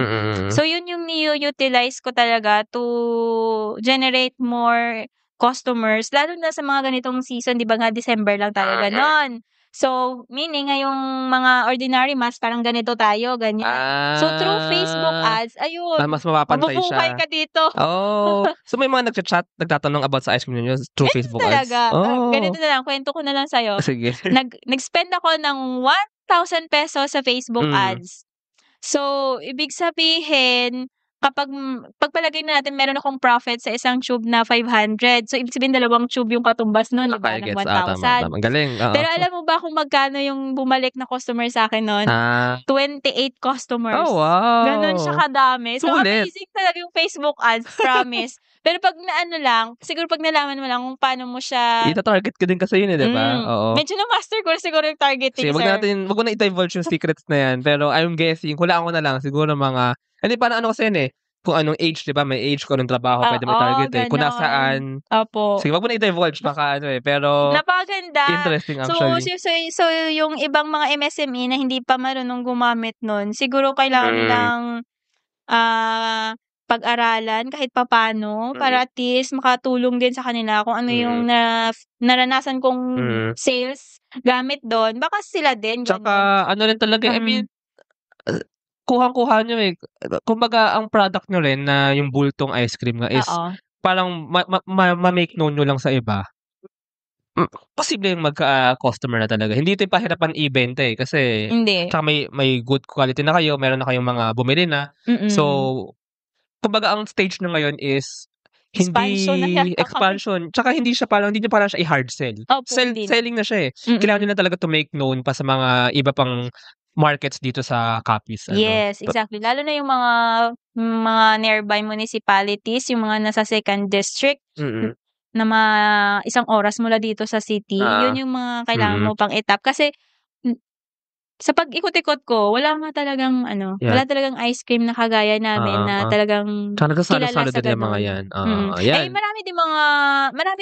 So, yun yung ni-utilize ko talaga to generate more customers, lalo na sa mga ganitong season, di ba nga December lang tayo ganon. So, meaning ngayong mga ordinary mas parang ganito tayo, ganyan. So, through Facebook ads, ayun, mas mapapantay siya. mabubuhay ka dito. So may mga nagchat, nagtatanong about sa ice cream ninyo through Facebook ads? Talaga. Ganito na lang, kwento ko na lang sa'yo. Sige. Nag-spend ako ng 1,000 pesos sa Facebook ads. So, ibig sabihin, pagpalagay na natin, meron akong profit sa isang tube na 500. So, ibig sabihin, 2 tube yung katumbas nun, diba, ng 1,000. Tama. Galing. Pero alam mo ba kung magkano yung bumalik na customer sa akin nun? 28 customers. Oh, wow. Ganon siya kadami. So, amazing talaga yung Facebook ads, promise. Pero pag siguro pag nalaman mo lang kung paano mo siya. Ita-target ko din kasi yun diba? Oo. Medyo na-master ko na siguro yung targeting, sir. Wag mo na i-divulge yung secrets na yan. Pero I'm guessing, hulaan ko na lang, siguro mga, hindi, parang kasi yun kung anong age, diba? May age, kung anong trabaho, pwede may target kung nasaan. Opo. Sige, wag mo na i-divulge, baka pero napakaganda. Interesting actually. So, yung ibang mga MSME na hindi pa marunong gumamit nun, siguro kailangan nilang pag-aralan kahit papano para at least makatulong din sa kanila kung ano yung naranasan kong sales gamit doon. Baka sila din. Tsaka, ano rin talaga, I mean, kuhang-kuha nyo kumbaga ang product nyo rin na yung bultong ice cream nga is parang ma-make known nyo lang sa iba. Posible yung magka-customer na talaga. Hindi ito yung pahirapan i-benta kasi tsaka may good quality na kayo, meron na kayong mga bumili na. So, kumbaga ang stage na ngayon is expansion. Tsaka hindi nyo parang siya i-hard sell. Selling na siya Kailangan nyo na talaga to make known pa sa mga iba pang markets dito sa Capiz. Yes, exactly. Lalo na yung mga nearby municipalities, yung mga nasa second district na isang oras mula dito sa city. Yun yung mga kailangan mo pang itap. Kasi sa pag-ikot-ikot ko, wala talagang ice cream na kagaya namin na talagang kilala sa ganun. Mga yan. Marami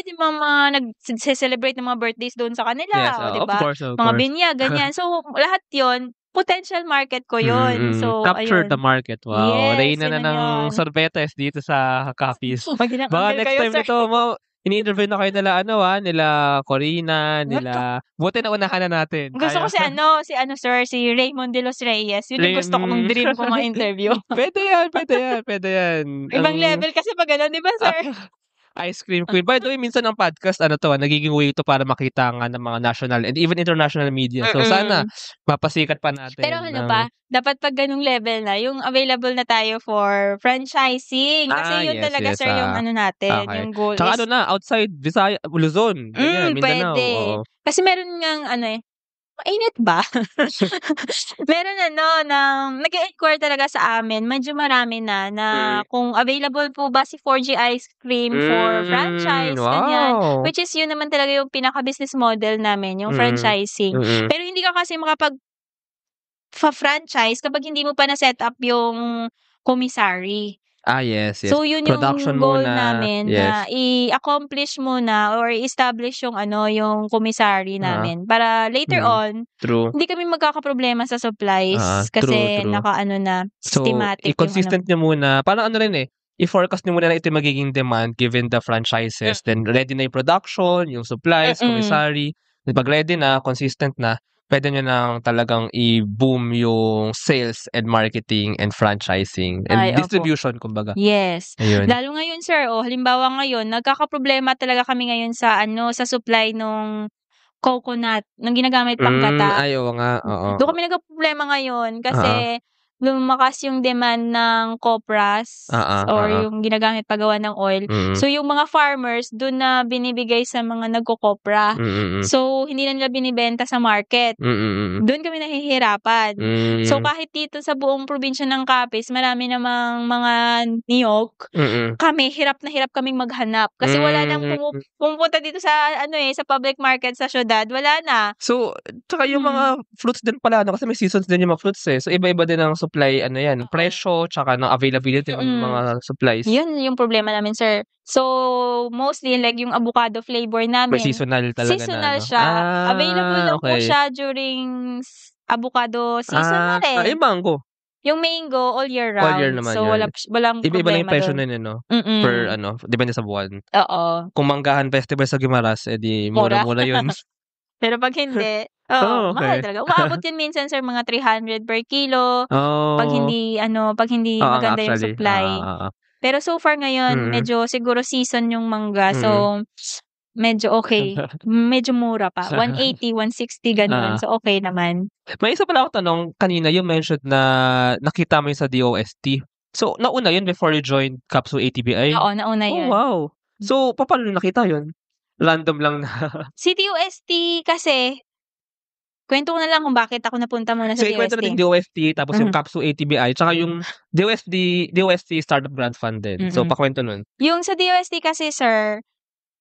din mga nag-celebrate ng mga birthdays doon sa kanila. Yes, diba? of course. Mga binyag, ganyan. So, lahat yon potential market ko yun. So, Capture the ayun. market. Wow. Yes, Reyna na yun ng yun. sorbetes dito sa Coffees. Pag ilang Baka uncle next kayo, time sir. na to, ini-interview na kayo nila, nila Corina, buti na unahan na natin. Gusto ko si sir, si Raymond De Los Reyes. Yun yung gusto kong dream ko ma-interview. Pwede yan. Ibang level kasi pag ganun, di ba, sir? Ice cream queen. By the way, minsan ang podcast, nagiging way to para makita nga ng mga national and even international media. So, sana mapasikat pa natin. Pero pa, dapat pag ganung level na, yung available na tayo for franchising. Kasi yun talaga, sir, yung natin, okay. yung goal Tsaka is... outside Visaya, Luzon, ganyan, Mindanao. Pwede. Oo. Kasi meron ngang mainit ba? Meron nag-inquire talaga sa amin, medyo marami na kung available po ba si 4G Ice Cream for franchise, ganyan. Which is yun naman talaga yung pinaka-business model namin, yung franchising. Pero hindi ka kasi franchise kapag hindi mo pa na-set up yung commissary. Yes. So, yun yung Production goal muna. namin Yes. na i-accomplish muna or i-establish yung yung commissary namin para later on, True. hindi kami magkakaproblema sa supplies kasi true. na So, systematic i-consistent nyo muna. Parang i-forecast nyo muna na ito yung magiging demand given the franchises. Then, ready na yung production, yung supplies, commissary. Pag ready na, consistent na, pwede nyo nang talagang i-boom yung sales and marketing and franchising and distribution, kumbaga. Yes. Ayun. Lalo ngayon, sir, halimbawa ngayon, nagkakaproblema talaga kami ngayon sa sa supply nung coconut, nung ginagamit pang gata. Oo nga, oo. Doon kami nagkaproblema ngayon kasi lumakas yung demand ng copras or yung ginagamit paggawa ng oil. So, yung mga farmers, doon na binibigay sa mga nagkokopra. So, hindi na nila binibenta sa market. Doon kami nahihirapan. So, kahit dito sa buong probinsya ng Capiz, marami namang mga niyog. Kami, hirap na hirap kaming maghanap. Kasi wala nang pumupunta dito sa, sa public market sa syudad. Wala na. So, tsaka yung mga fruits din pala, kasi may seasons din yung mga fruits So, iba-iba din ang supply, presyo, tsaka ng availability ng mga supplies. Yun yung problema namin, sir. So, mostly, like yung avocado flavor namin. May seasonal talaga Seasonal siya. Available lang po siya during avocado season na rin. Yung mango. Yung mango, all year round. All year naman so, yun. walang Iba-iba na yung problema presyo doon. nun, per, depende sa buwan. Oo. Kung Manggahan Festival sa Guimaras, edi mura-mura yun. Pero pag hindi, mahal talaga. Umaabot yun minsan, sir, mga 300 per kilo. Pag hindi, maganda yung supply. Pero so far ngayon, medyo siguro season yung mangga. So, medyo okay. Medyo mura pa. 180, 160, ganun. So, okay naman. May isa pala ako tanong kanina, yung mentioned na nakita mo yun sa DOST. So, nauna yun before you joined Capsule ATBI? Oo, nauna yun. Oh, wow. So, paano nakita yun? Random lang na. Si DOST kasi, kwento ko na lang kung bakit ako napunta muna sa DOST. Kwento natin DOST, tapos yung Capsule ATBI, tsaka yung DOST Startup Grant Fund din. So, pakwento nun. Yung sa DOST kasi, sir,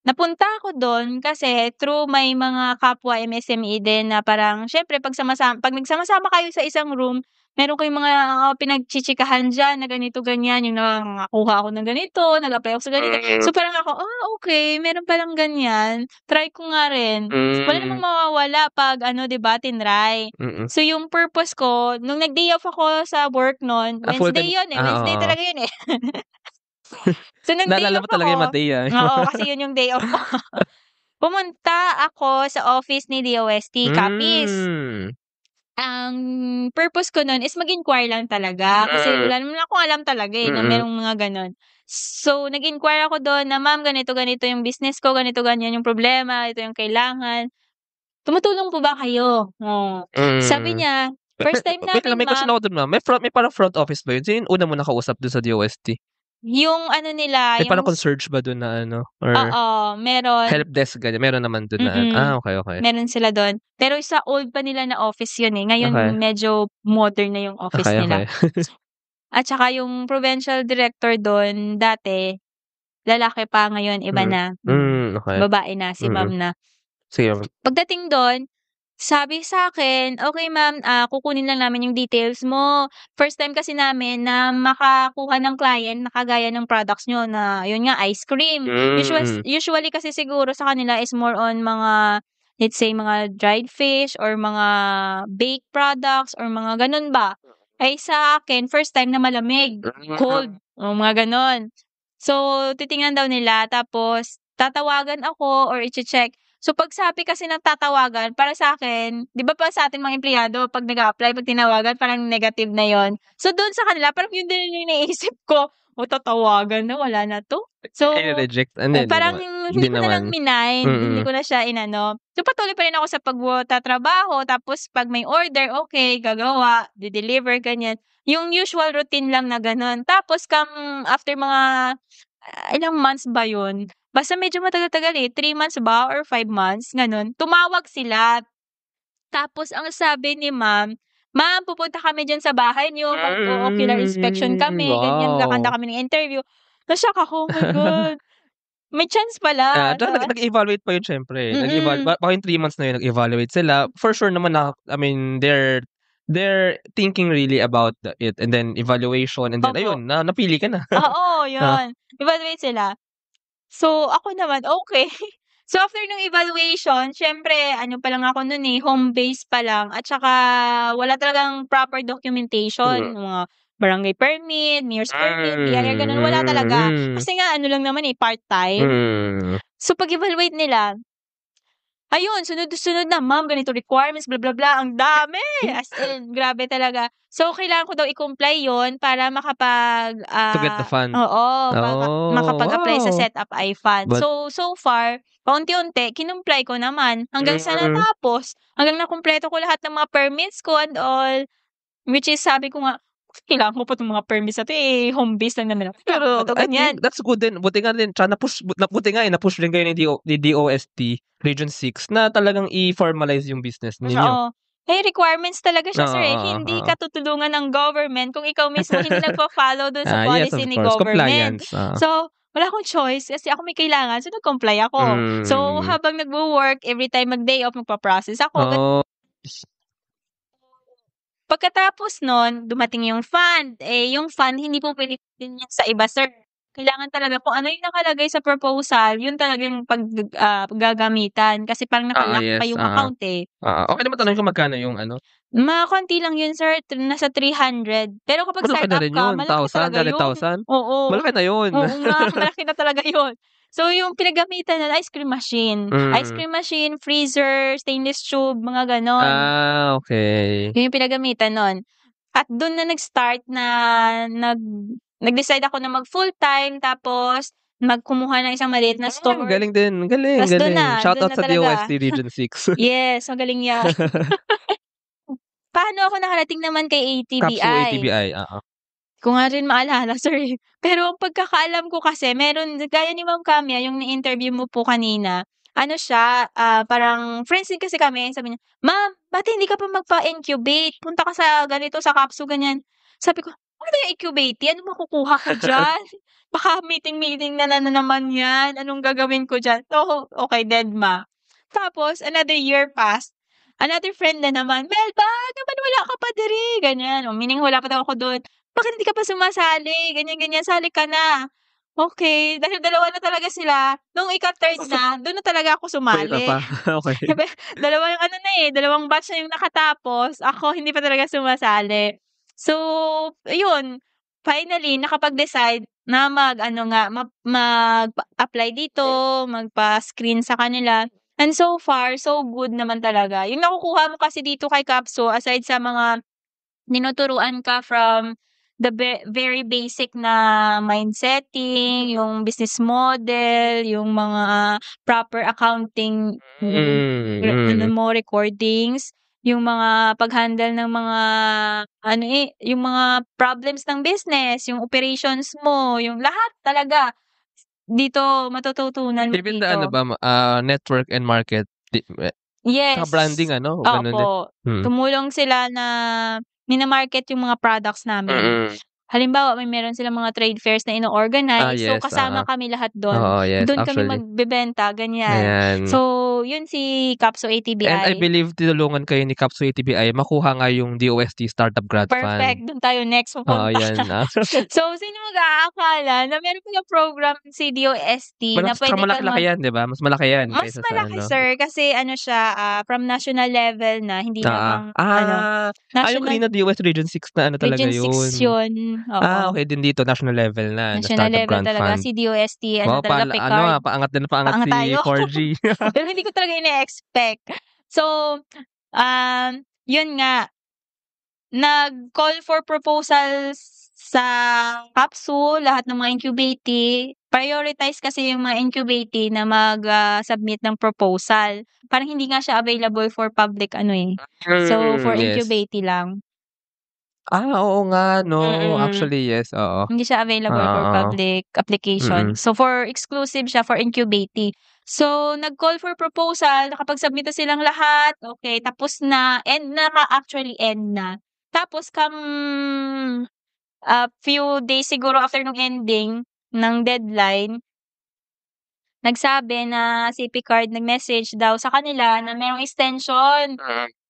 napunta ako doon kasi through may mga kapwa MSME din na parang, syempre, pag nagsama-sama kayo sa isang room, meron kayong mga pinagchichikahan dyan na ganito, ganyan, yung nakakuha ako ng ganito, nag-apply ako sa ganito. So, parang ako, okay, meron palang ganyan. Try ko nga rin. Wala namang mawawala pag, diba, tinry. So, yung purpose ko, nung nag-day off ako sa work noon, Wednesday yun eh. Wednesday talaga yun eh. So, nag-day Naalala off mo talaga yung ako. Matea. Oo, kasi yun yung day off ko. Pumunta ako sa office ni DOST, Capiz. Ang purpose ko nun is mag-inquire lang talaga. Kasi wala naman akong alam talaga na merong mga ganon. So, nag-inquire ako doon na, ma'am, ganito yung business ko, ganito, ganyan yung problema, ito yung kailangan. Tumutulong po ba kayo? Sabi niya, first time namin, may question ako doon, ma'am. May parang front office ba yun? Sino yung una mo nakausap doon sa DOST? Yung nila, may parang concierge ba doon na Or meron. Help desk, ganyan. Meron naman doon na okay. Meron sila doon. Pero sa old pa nila na office yun eh. Ngayon, medyo modern na yung office nila. At saka yung provincial director doon, dati, lalaki pa, ngayon, iba na. Babae na, si ma'am na. Sige. Pagdating doon, sabi sa akin, okay ma'am, kukunin lang namin yung details mo. First time kasi namin na makakuha ng client na kagaya ng products nyo na, yun nga, ice cream. Usually kasi siguro sa kanila is more on mga let's say mga dried fish or mga baked products or mga ganun ba. Ay sa akin, first time na malamig, cold, o mga ganon. So, titingnan daw nila tapos tatawagan ako or iche-check. So, pag sabi kasi ng tatawagan, para sa akin, di ba pa sa ating mga empleyado, pag nag-a-apply, pag tinawagan, parang negative na yon. So, doon sa kanila, parang yun din yung iniisip ko, tatawagan na, wala na to. So, reject. Hindi parang naman. hindi ko na lang naman. mind, hindi Mm. ko na siya inano. So, patuloy pa rin ako sa pagtatrabaho, tapos pag may order, okay, gagawa, di-deliver, ganyan. Yung usual routine lang na ganun. Tapos, after mga ilang months ba yun? Basta medyo matagal-tagal 3 months ba or 5 months, ganun. Tumawag sila. Tapos, ang sabi ni ma'am, "Ma'am, pupunta kami diyan sa bahay niyo, mag-o-ocular inspection kami," ganyan, kakanta Wow. kami ng interview. Na-shock ako, oh my God. May chance pala. Tsaka nag-evaluate pa yun siyempre. Mm. Baka yung 3 months na yun, nag-evaluate sila. For sure naman I mean, they're thinking really about it and then evaluation and then Opo. ayun, napili ka na. Oo, yun. Evaluate sila. So, ako naman, okay. So, after nung evaluation, siyempre, ano pa lang ako nun home base pa lang at saka wala talagang proper documentation, mga barangay permit, mayor's permit, BIR, ganun, wala talaga. Kasi nga, ano lang naman part-time. So, pag-evaluate nila, ayun, sunod-sunod na, "Ma'am, ganito requirements, blah, blah, blah." Ang dami! As in, grabe talaga. So, kailangan ko daw i-comply yun para To get the fund. Oo, Oh, makapag-apply sa wow. Setup iFund. But So far, paunti-unti, kinumply ko naman hanggang sa natapos. Hanggang nakumpleto ko lahat ng mga permits ko and all. Which is, sabi ko nga, kailangan ko pa itong mga permits na 'to, home base lang naman ako. Pero Ba't I ganyan? think that's good din. Buti nga din, tsaka buti nga na-push rin kayo ni DOST Region 6 na talagang i-formalize yung business ninyo. Oo. Requirements talaga siya, sir, Oo, Hindi oo. ka tutulungan ng government kung ikaw mismo hindi nagfo-follow dun sa Yes, policy of ni course. government. Compliance. So, wala akong choice kasi ako may kailangan, so nag-comply ako. So, habang nagwo-work, every time mag-day off, magpa-process ako. Oh. Pagkatapos nun, dumating yung fund. Yung fund, hindi po pwede din yan sa iba, sir. Kailangan talaga kung ano yung nakalagay sa proposal, yun talaga yung paggagamitan. Kasi parang nakalock pa Yes. yung account Okay naman tanongin ko magkano yung ano? Mga konti lang yun, sir. Nasa 300. Pero kapag Malaki na startup rin ka, yun. malaki na talaga yun. 1,000, 100,000? Oo. Malaki na yun. Oo nga, malaki na talaga yun. So, yung pinagamitan nun, ice cream machine. Ice cream machine, freezer, stainless tube, mga ganon. Okay. Yun yung pinagamitan nun. At doon na nag-start na nag-decide ako na mag full-time tapos magkumuha ng isang maliit na store. Galing din. Galing, Tas doon galing. na, Shoutout doon na sa talaga. DOST Region 6. Yes, magaling yan. Paano ako nakarating naman kay Capsule ATBI? ATBI, Ko nga rin maalala, sir. Pero ang pagkakaalam ko kasi meron gaya ni Ma'am Camia, yung na-interview mo po kanina, ano siya, parang friends din kasi kami. Sabi niya, "Ma'am, ba't hindi ka pa magpa-incubate? Punta ka sa ganito, sa capsule, ganyan." Sabi ko, "Ano ba yung incubate? Ano makukuha ko diyan? Baka meeting-meeting na naman yan. Anong gagawin ko diyan?" So, okay, dedma. Tapos another year passed. Another friend na naman, "Melba, naman wala ka pa diri." Ganyan. Meaning wala pa daw ako doon. "Bakit hindi ka pa sumasali? Ganyan-ganyan, sali ka na." Okay, dahil dalawa na talaga sila, nung ika-third na, dun na talaga ako May iba sumali. pa. Okay. Dalawa yung dalawang batch na yung nakatapos, ako hindi pa talaga sumasali. So, ayun, finally nakapag-decide na mag-apply dito, magpa-screen sa kanila. And so far, so good naman talaga. Yung nakukuha mo kasi dito kay Capso, aside sa mga tinuturuan ka from the very basic na mindsetting, yung business model, yung mga proper accounting, recordings, yung mga pag-handle ng mga yung mga problems ng business, yung operations mo, yung lahat talaga dito matututunan mo Even dito. the network and market. Yes. Branding, ganun din. Opo. Tumulong sila na mina-market yung mga products namin. Halimbawa, meron silang mga trade fairs na ino-organize. So, Yes, kasama kami lahat doon. Oo, yes, Doon kami actually. magbebenta, ganyan. Ayan. So, So, yun si Capso And I ATBI. believe tinulungan kayo ni Capso ATBI makuha nga yung DOST Startup Grant Perfect. Fund. Doon tayo next Oo, pupunta. yan. So, sino mag-aakala na meron palang program si DOST na Mas pwede kang malaki yan, di ba? Mas malaki yan mas kaysa sa malaki, ano. sir, kasi ano siya, from national level na, hindi lamang, yung national, kanina DOST Region 6 na ano talaga Region 6 yun. yun. Oo. Okay din dito, national level na, the National Startup level Grant talaga. Fund. Si DOST, ano Wow, talaga, Picard. paangat din Paangat si tayo. 4G. Pero hindi ko talaga ine-expect. So, yun nga, nag-call for proposals sa Capsu, lahat ng mga incubatee. Prioritize kasi yung mga incubatee na mag-submit ng proposal. Parang hindi nga siya available for public So, for Yes. incubatee lang. Oo nga, no. Mm. Actually, yes. Oo. Hindi siya available for Oo. public application. So, for exclusive siya for incubatee. So, nag-call for proposal, nakapag-submit na silang lahat. Okay, tapos na, actually end na. Tapos, few days siguro after nung ending ng deadline, nagsabi na si Picard nag-message daw sa kanila na merong extension.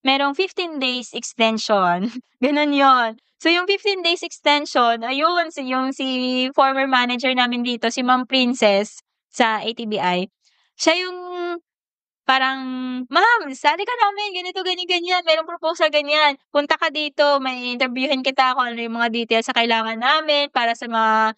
Merong 15 days extension. Ganun yon. So, yung 15 days extension, ayun, yung si former manager namin dito, si Ma'am Princess sa ATBI, siya yung parang, "Ma'am, sali ka namin, ganito, ganyan, merong proposal ganyan. Punta ka dito, may interviewin kita kung ano yung mga details sa kailangan namin para sa mga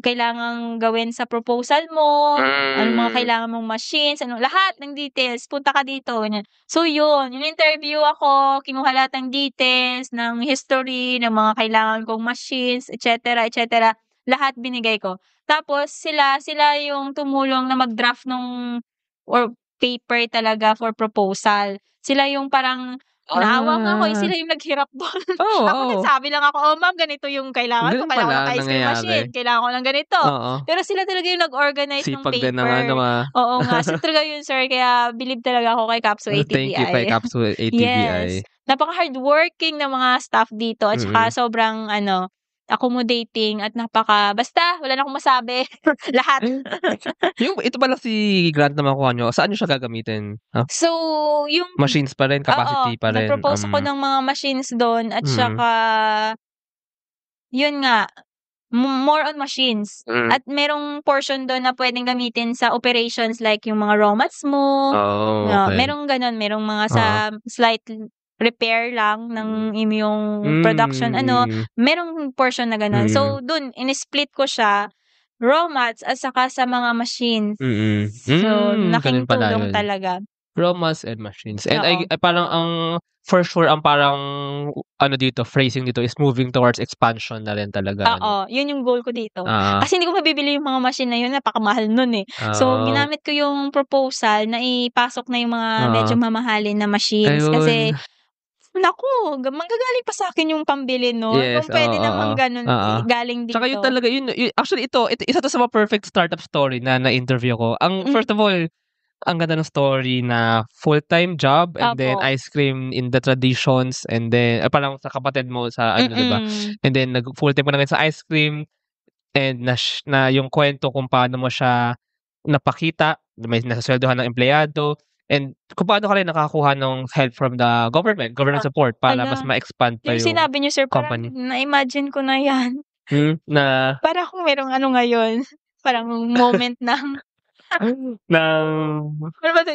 kailangang gawin sa proposal mo, anong mga kailangan mong machines, lahat ng details, punta ka dito." Ganyan. So yun, yung interview ako, kinuha lahat ng details, ng history, ng mga kailangan kong machines, etc., etc. Lahat binigay ko. Tapos sila yung tumulong na mag-draft nung or paper talaga for proposal. Sila yung parang naawa nga ako, sila yung naghirap doon. Oo, Ako nagsabi lang ako, "Ma'am, ganito yung kailangan ko. Ganun Kailangan ko pala ng ice cream machine. nangyayari. Kailangan ko ng ganito." Oo. Pero sila talaga yung nag-organize ng Sipag din ng paper. Oo nga, so talaga yun, sir. Kaya believe talaga ako kay Capsu Thank you kay ATBI. Capsu ATBI. Yes. Napaka-hardworking ng mga staff dito at saka sobrang accommodating at basta wala na akong masabi. Lahat. Ito pala si grant na makuha nyo, saan nyo siya gagamitin? So, yung Machines pa rin, capacity pa rin. nag-propose ako ng mga machines doon at saka yun nga, more on machines. At merong portion doon na pwedeng gamitin sa operations like yung mga raw mats mo. Okay. Merong ganun, merong mga sa slight repair lang ng yung production merong portion na ganun. So doon in-split ko siya, raw mats at saka sa mga machines. So laking tulong talaga. Raw mats and machines. And I parang for sure ang parang dito, phrasing dito is moving towards expansion na rin talaga. Oo, yun yung goal ko dito. Kasi hindi ko mabibili yung mga machine na yun, napakamahal nun eh. So, ginamit ko yung proposal na ipasok na yung mga medyo mamahalin na machines. Ayun. Kasi, naku, manggagaling pa sa akin yung pambili nun. Yes, Kung pwede namang ganun, galing dito. Tsaka yun talaga, actually ito, isa to sa mga perfect startup story na na-interview ko. First of all, ang ganda ng story na full-time job and then ice cream in the traditions and then parang sa kapatid mo sa diba? And then full-time ka na sa ice cream and na yung kwento kung paano mo siya napakita, may nasasweldohan ng empleyado and kung paano ka rin nakakuha ng help from the government support para mas ma-expand pa yung sinabi niyo, sir, company. parang na-imagine ko na yan. Na parang kung merong ngayon, parang moment ng ano ba ito?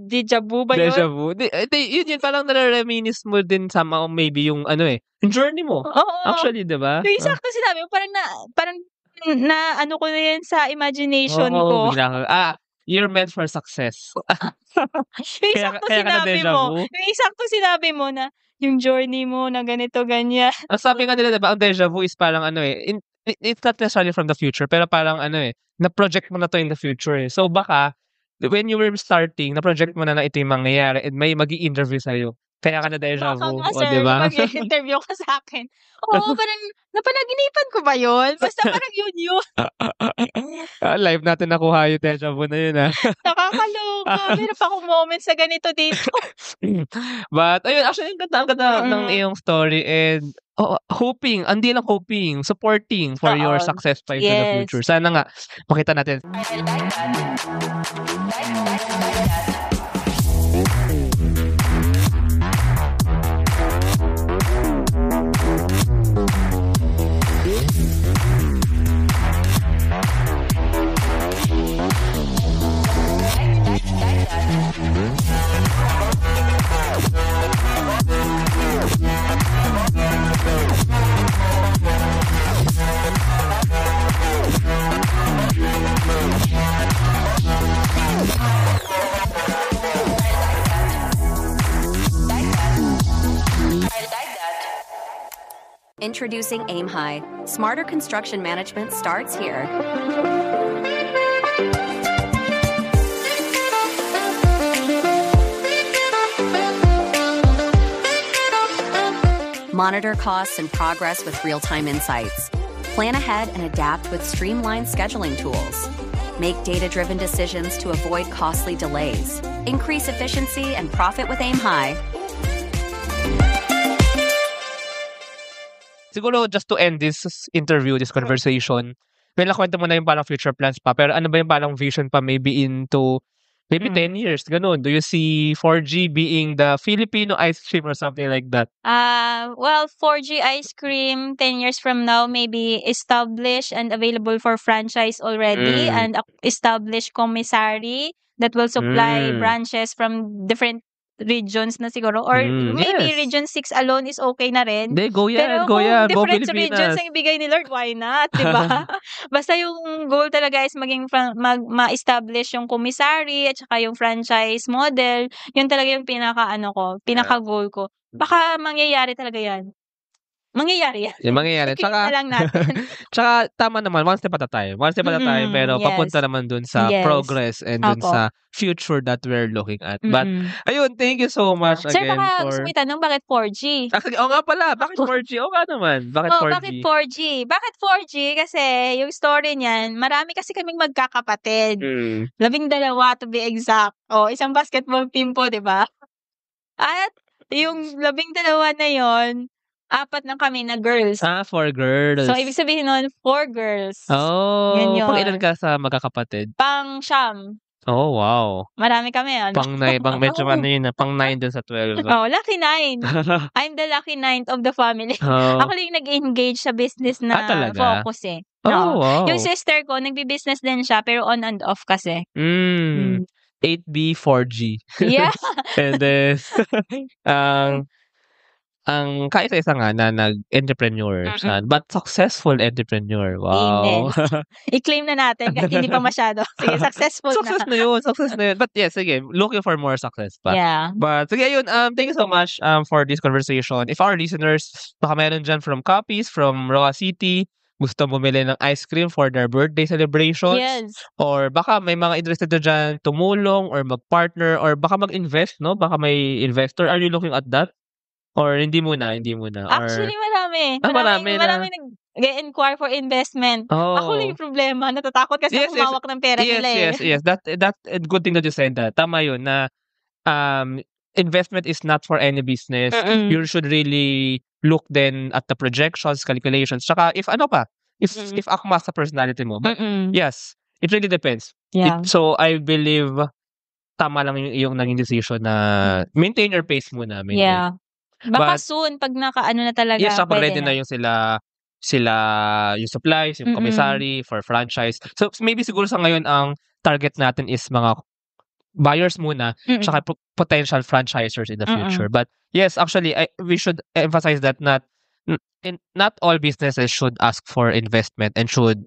Deja vu ba yun? Deja vu. Yun, parang nare-reminisce mo din sama maybe yung yung journey mo. Oo. Actually, di ba? Yung eksakto sinabi mo, parang na ko na yan sa imagination ko. You're meant for success. Yung eksakto sinabi mo na yung journey mo na ganito, ganyan. Ang sabi nga nila, diba, ang deja vu is parang it's not necessarily from the future, pero parang na-project mo na to in the future eh. So baka, when you were starting, na-project mo na ito yung mangyayari and may mag-i-interview sa'yo. Kaya ka na deja vu. Baka nga, sir, diba? mag-interview ka sa akin. Oo, parang napanaginipan ko ba yun? Basta parang yun. Live natin nakuha yung deja vu na yun Nakakaloka. Meron pa akong moment sa ganito dito. But, ayun, actually, ang ganda ng iyong story and hoping, hindi lang hoping, supporting for your Oo. success pa into the Yes. future. Sana nga, makita natin. Introducing Aim High. Smarter construction management starts here. Monitor costs and progress with real-time insights. Plan ahead and adapt with streamlined scheduling tools. Make data-driven decisions to avoid costly delays. Increase efficiency and profit with Aim High. Siguro just to end this interview, this conversation, may nakwento mo na yung parang future plans pa, pero ano ba yung parang vision pa maybe into maybe 10 years, ganun? Do you see 4G being the Filipino ice cream or something like that? Well, 4G ice cream 10 years from now maybe established and available for franchise already and established commissary that will supply branches from different regions na siguro or maybe yes. Region 6 alone is okay na rin. Go yan, Pero go kung yan, go different regions Pilipinas. ang ibigay ni Lord, why not, di ba? Basta yung goal talaga is maging ma-establish yung commissary at saka yung franchise model. Yun talaga yung pinaka-goal ko. Baka mangyayari talaga yan. Mangyayari yan. Yung mangyayari. I-claim na lang natin. Tsaka tama naman, one step at a time. One step at a time, pero yes. papunta naman dun sa Yes. progress and dun Opo. sa future that we're looking at. But, ayun, thank you so much Sir, again baka for... gusto mo itanong bakit 4G? nga pala, bakit 4G? Nga naman, bakit 4G? Bakit 4G? Bakit 4G? Kasi yung story niyan, marami kasi kaming magkakapatid. 12 to be exact. Isang basketball team po, di ba? At yung 12 na yon, 4 na kami na girls. 4 girls. So, ibig sabihin nun, 4 girls. Yan yun. Pang ilan ka sa magkakapatid? Pang-siyam. Oh, wow. Marami kami, Medyo pang 9 dun sa 12. Lucky 9. I'm the lucky 9th of the family. Ako lang yung nag-engage sa business na talaga? focus eh. Wow. Yung sister ko, nagbi-business din siya, pero on and off kasi. 8B, 4G. Yeah. And then, ang kaisa-isa nga na nag-entrepreneur siya, but successful entrepreneur. Wow. Amen. I-claim na natin kahit hindi pa masyado. Sige, successful Success na yun. But yes, sige, looking for more success pa. Yeah. But sige, yun, thank you so much for this conversation. If our listeners, baka meron dyan from Copies, from Roa City, gusto bumili ng ice cream for their birthday celebrations. Yes. Or baka may mga interested na dyan tumulong or mag-partner or baka mag-invest, no? Baka may investor. Are you looking at that? Or hindi muna? Actually, marami. Marami nag-inquire for investment. Ako lang yung problema. Natatakot kasi Yes, humawak ng pera nila eh. Yes. That's a good thing that you said that. Tama yun na investment is not for any business. You should really look then at the projections, calculations. Tsaka if akma sa personality mo. But yes, it really depends. Yeah. So I believe tama lang yung naging decision na maintain your pace muna. Yeah. Baka soon, pag naka-ano na talaga. Yes, pag ready na yung sila yung supplies, yung commissary for franchise. So maybe siguro sa ngayon ang target natin is mga buyers muna, tsaka potential franchisors in the future. But yes, actually, we should emphasize that not all businesses should ask for investment and should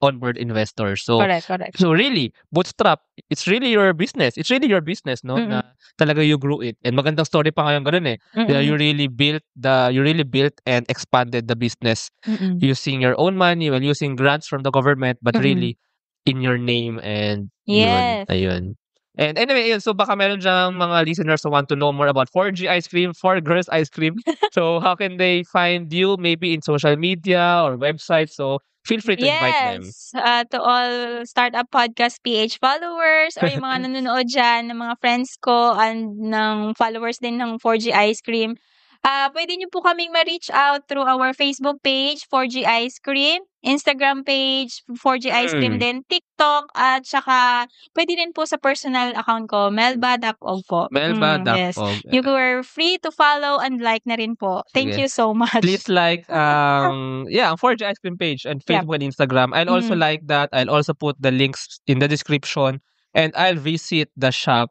onboard investors. So, correct. So really, bootstrap, it's really your business. It's really your business, no? Na talaga you grew it. And magandang story pa ngayon ganun eh. You really built and expanded the business using your own money, while using grants from the government, but really in your name and yes. Ayun. And anyway, so baka meron dyang mga listeners who want to know more about 4G ice cream, 4 girls ice cream. So how can they find you? Maybe in social media or websites. So feel free to invite them. Yes, to all Startup Podcast PH followers or yung mga nanonood dyan ng mga friends ko and ng followers din ng 4G Ice Cream. Pwede niyo po kaming ma-reach out through our Facebook page, 4G Ice Cream, Instagram page, 4G Ice Cream din, TikTok, at saka pwede rin po sa personal account ko, melba.og po. Yes. Melba.og. You were free to follow and like na rin po. Thank Sige. you so much. Please like ang 4G Ice Cream page and Facebook and Instagram. I'll also like that. I'll also put the links in the description and I'll visit the shop.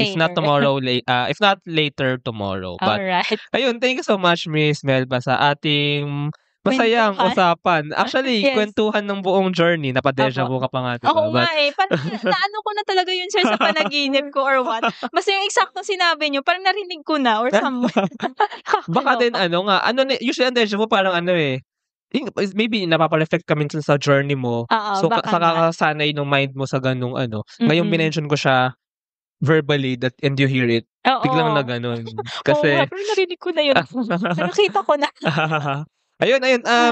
If not Later. tomorrow, if not later tomorrow. But Alright. ayun, thank you so much, Miss Melba, sa ating masayang Kwentuhan. usapan. Actually, Yes. kwentuhan ng buong journey. Napadeja Opo. vu ka pa nga, diba? Oo But, nga eh. Parang naano ko na talaga yun, sir, sa panaginip ko or what. Basta yung eksaktong sinabi nyo, parang narinig ko na or somewhere. baka din usually ang deja vu parang maybe napapa-reflect ka minsan sa journey mo. Oo, So, baka sa nga. kakasanay ng mind mo sa ganung Ngayon, Mm-mm. minention ko siya verbally and you hear it. Oo. Biglang na ganun. Oo Kasi, nga, pero narinig ko na yun. Nakita ko na. ayun.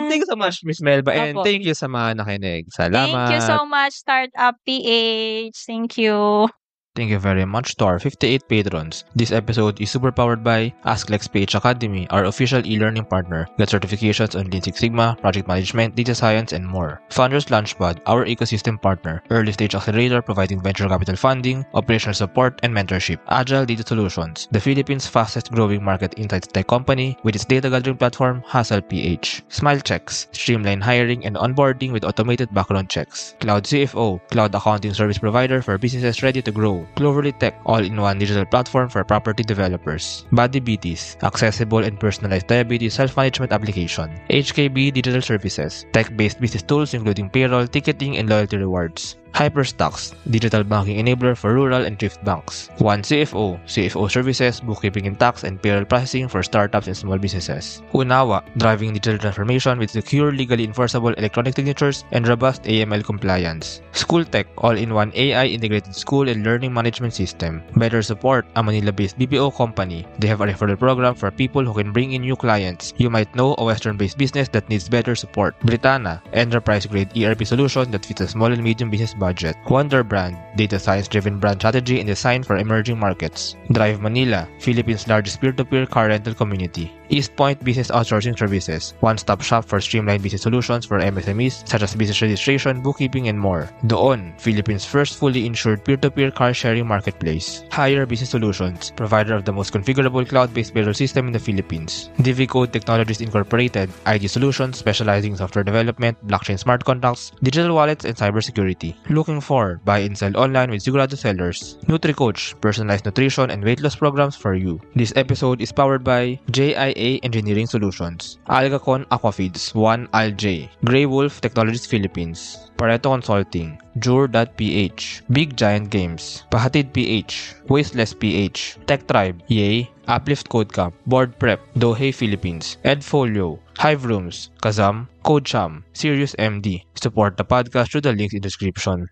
Thank you so much, Miss Melba. And Opo. thank you sa mga nakinig. Salamat. Thank you so much, Startup PH. Thank you. Thank you very much to our 58 patrons. This episode is super powered by AskLex PH Academy, our official e-learning partner. Get certifications on Lean Six Sigma, project management, data science, and more. Founders Launchpad, our ecosystem partner. Early stage accelerator providing venture capital funding, operational support, and mentorship. Agile Data Solutions, the Philippines' fastest growing market insights tech company with its data gathering platform, Hustle PH. Smile Checks, streamline hiring and onboarding with automated background checks. Cloud CFO, cloud accounting service provider for businesses ready to grow. Cloverly Tech, all-in-one digital platform for property developers. Body Beaties, accessible and personalized diabetes self-management application. HKB Digital Services, tech-based business tools including payroll, ticketing, and loyalty rewards. Hyperstocks, digital banking enabler for rural and thrift banks. One CFO, CFO services, bookkeeping and tax, and payroll processing for startups and small businesses. Unawa, driving digital transformation with secure, legally enforceable electronic signatures and robust AML compliance. School Tech, all-in-one AI integrated school and learning management system. Better Support, a Manila-based BPO company. They have a referral program for people who can bring in new clients. You might know a Western-based business that needs better support. Britanna, enterprise-grade ERP solution that fits a small and medium business budget. Wonder Brand, data science-driven brand strategy and design for emerging markets. Drive Manila, Philippines' largest peer-to-peer car rental community. East Point Business Outsourcing Services, one-stop shop for streamlined business solutions for MSMEs such as business registration, bookkeeping, and more. Doon, Philippines' first fully insured peer-to-peer car-sharing marketplace. Hire Business Solutions, provider of the most configurable cloud-based payroll system in the Philippines. DiviCode Technologies Incorporated, ID Solutions specializing in software development, blockchain smart contracts, digital wallets, and cybersecurity. Looking for buy and sell online with Sigurado sellers. NutriCoach, personalized nutrition and weight loss programs for you. This episode is powered by JIA Engineering Solutions, Algacon Aquafeeds, One Alj, Grey Wolf Technologies Philippines, Pareto Consulting, Jure.ph, Big Giant Games, Pahatid PH, Wasteless PH, Tech Tribe, Yay, Uplift Code Camp, Board Prep, Dohe Philippines, Edfolio, Hive Rooms, Kazam, CodeCham, Sirius MD. Support the podcast through the links in the description.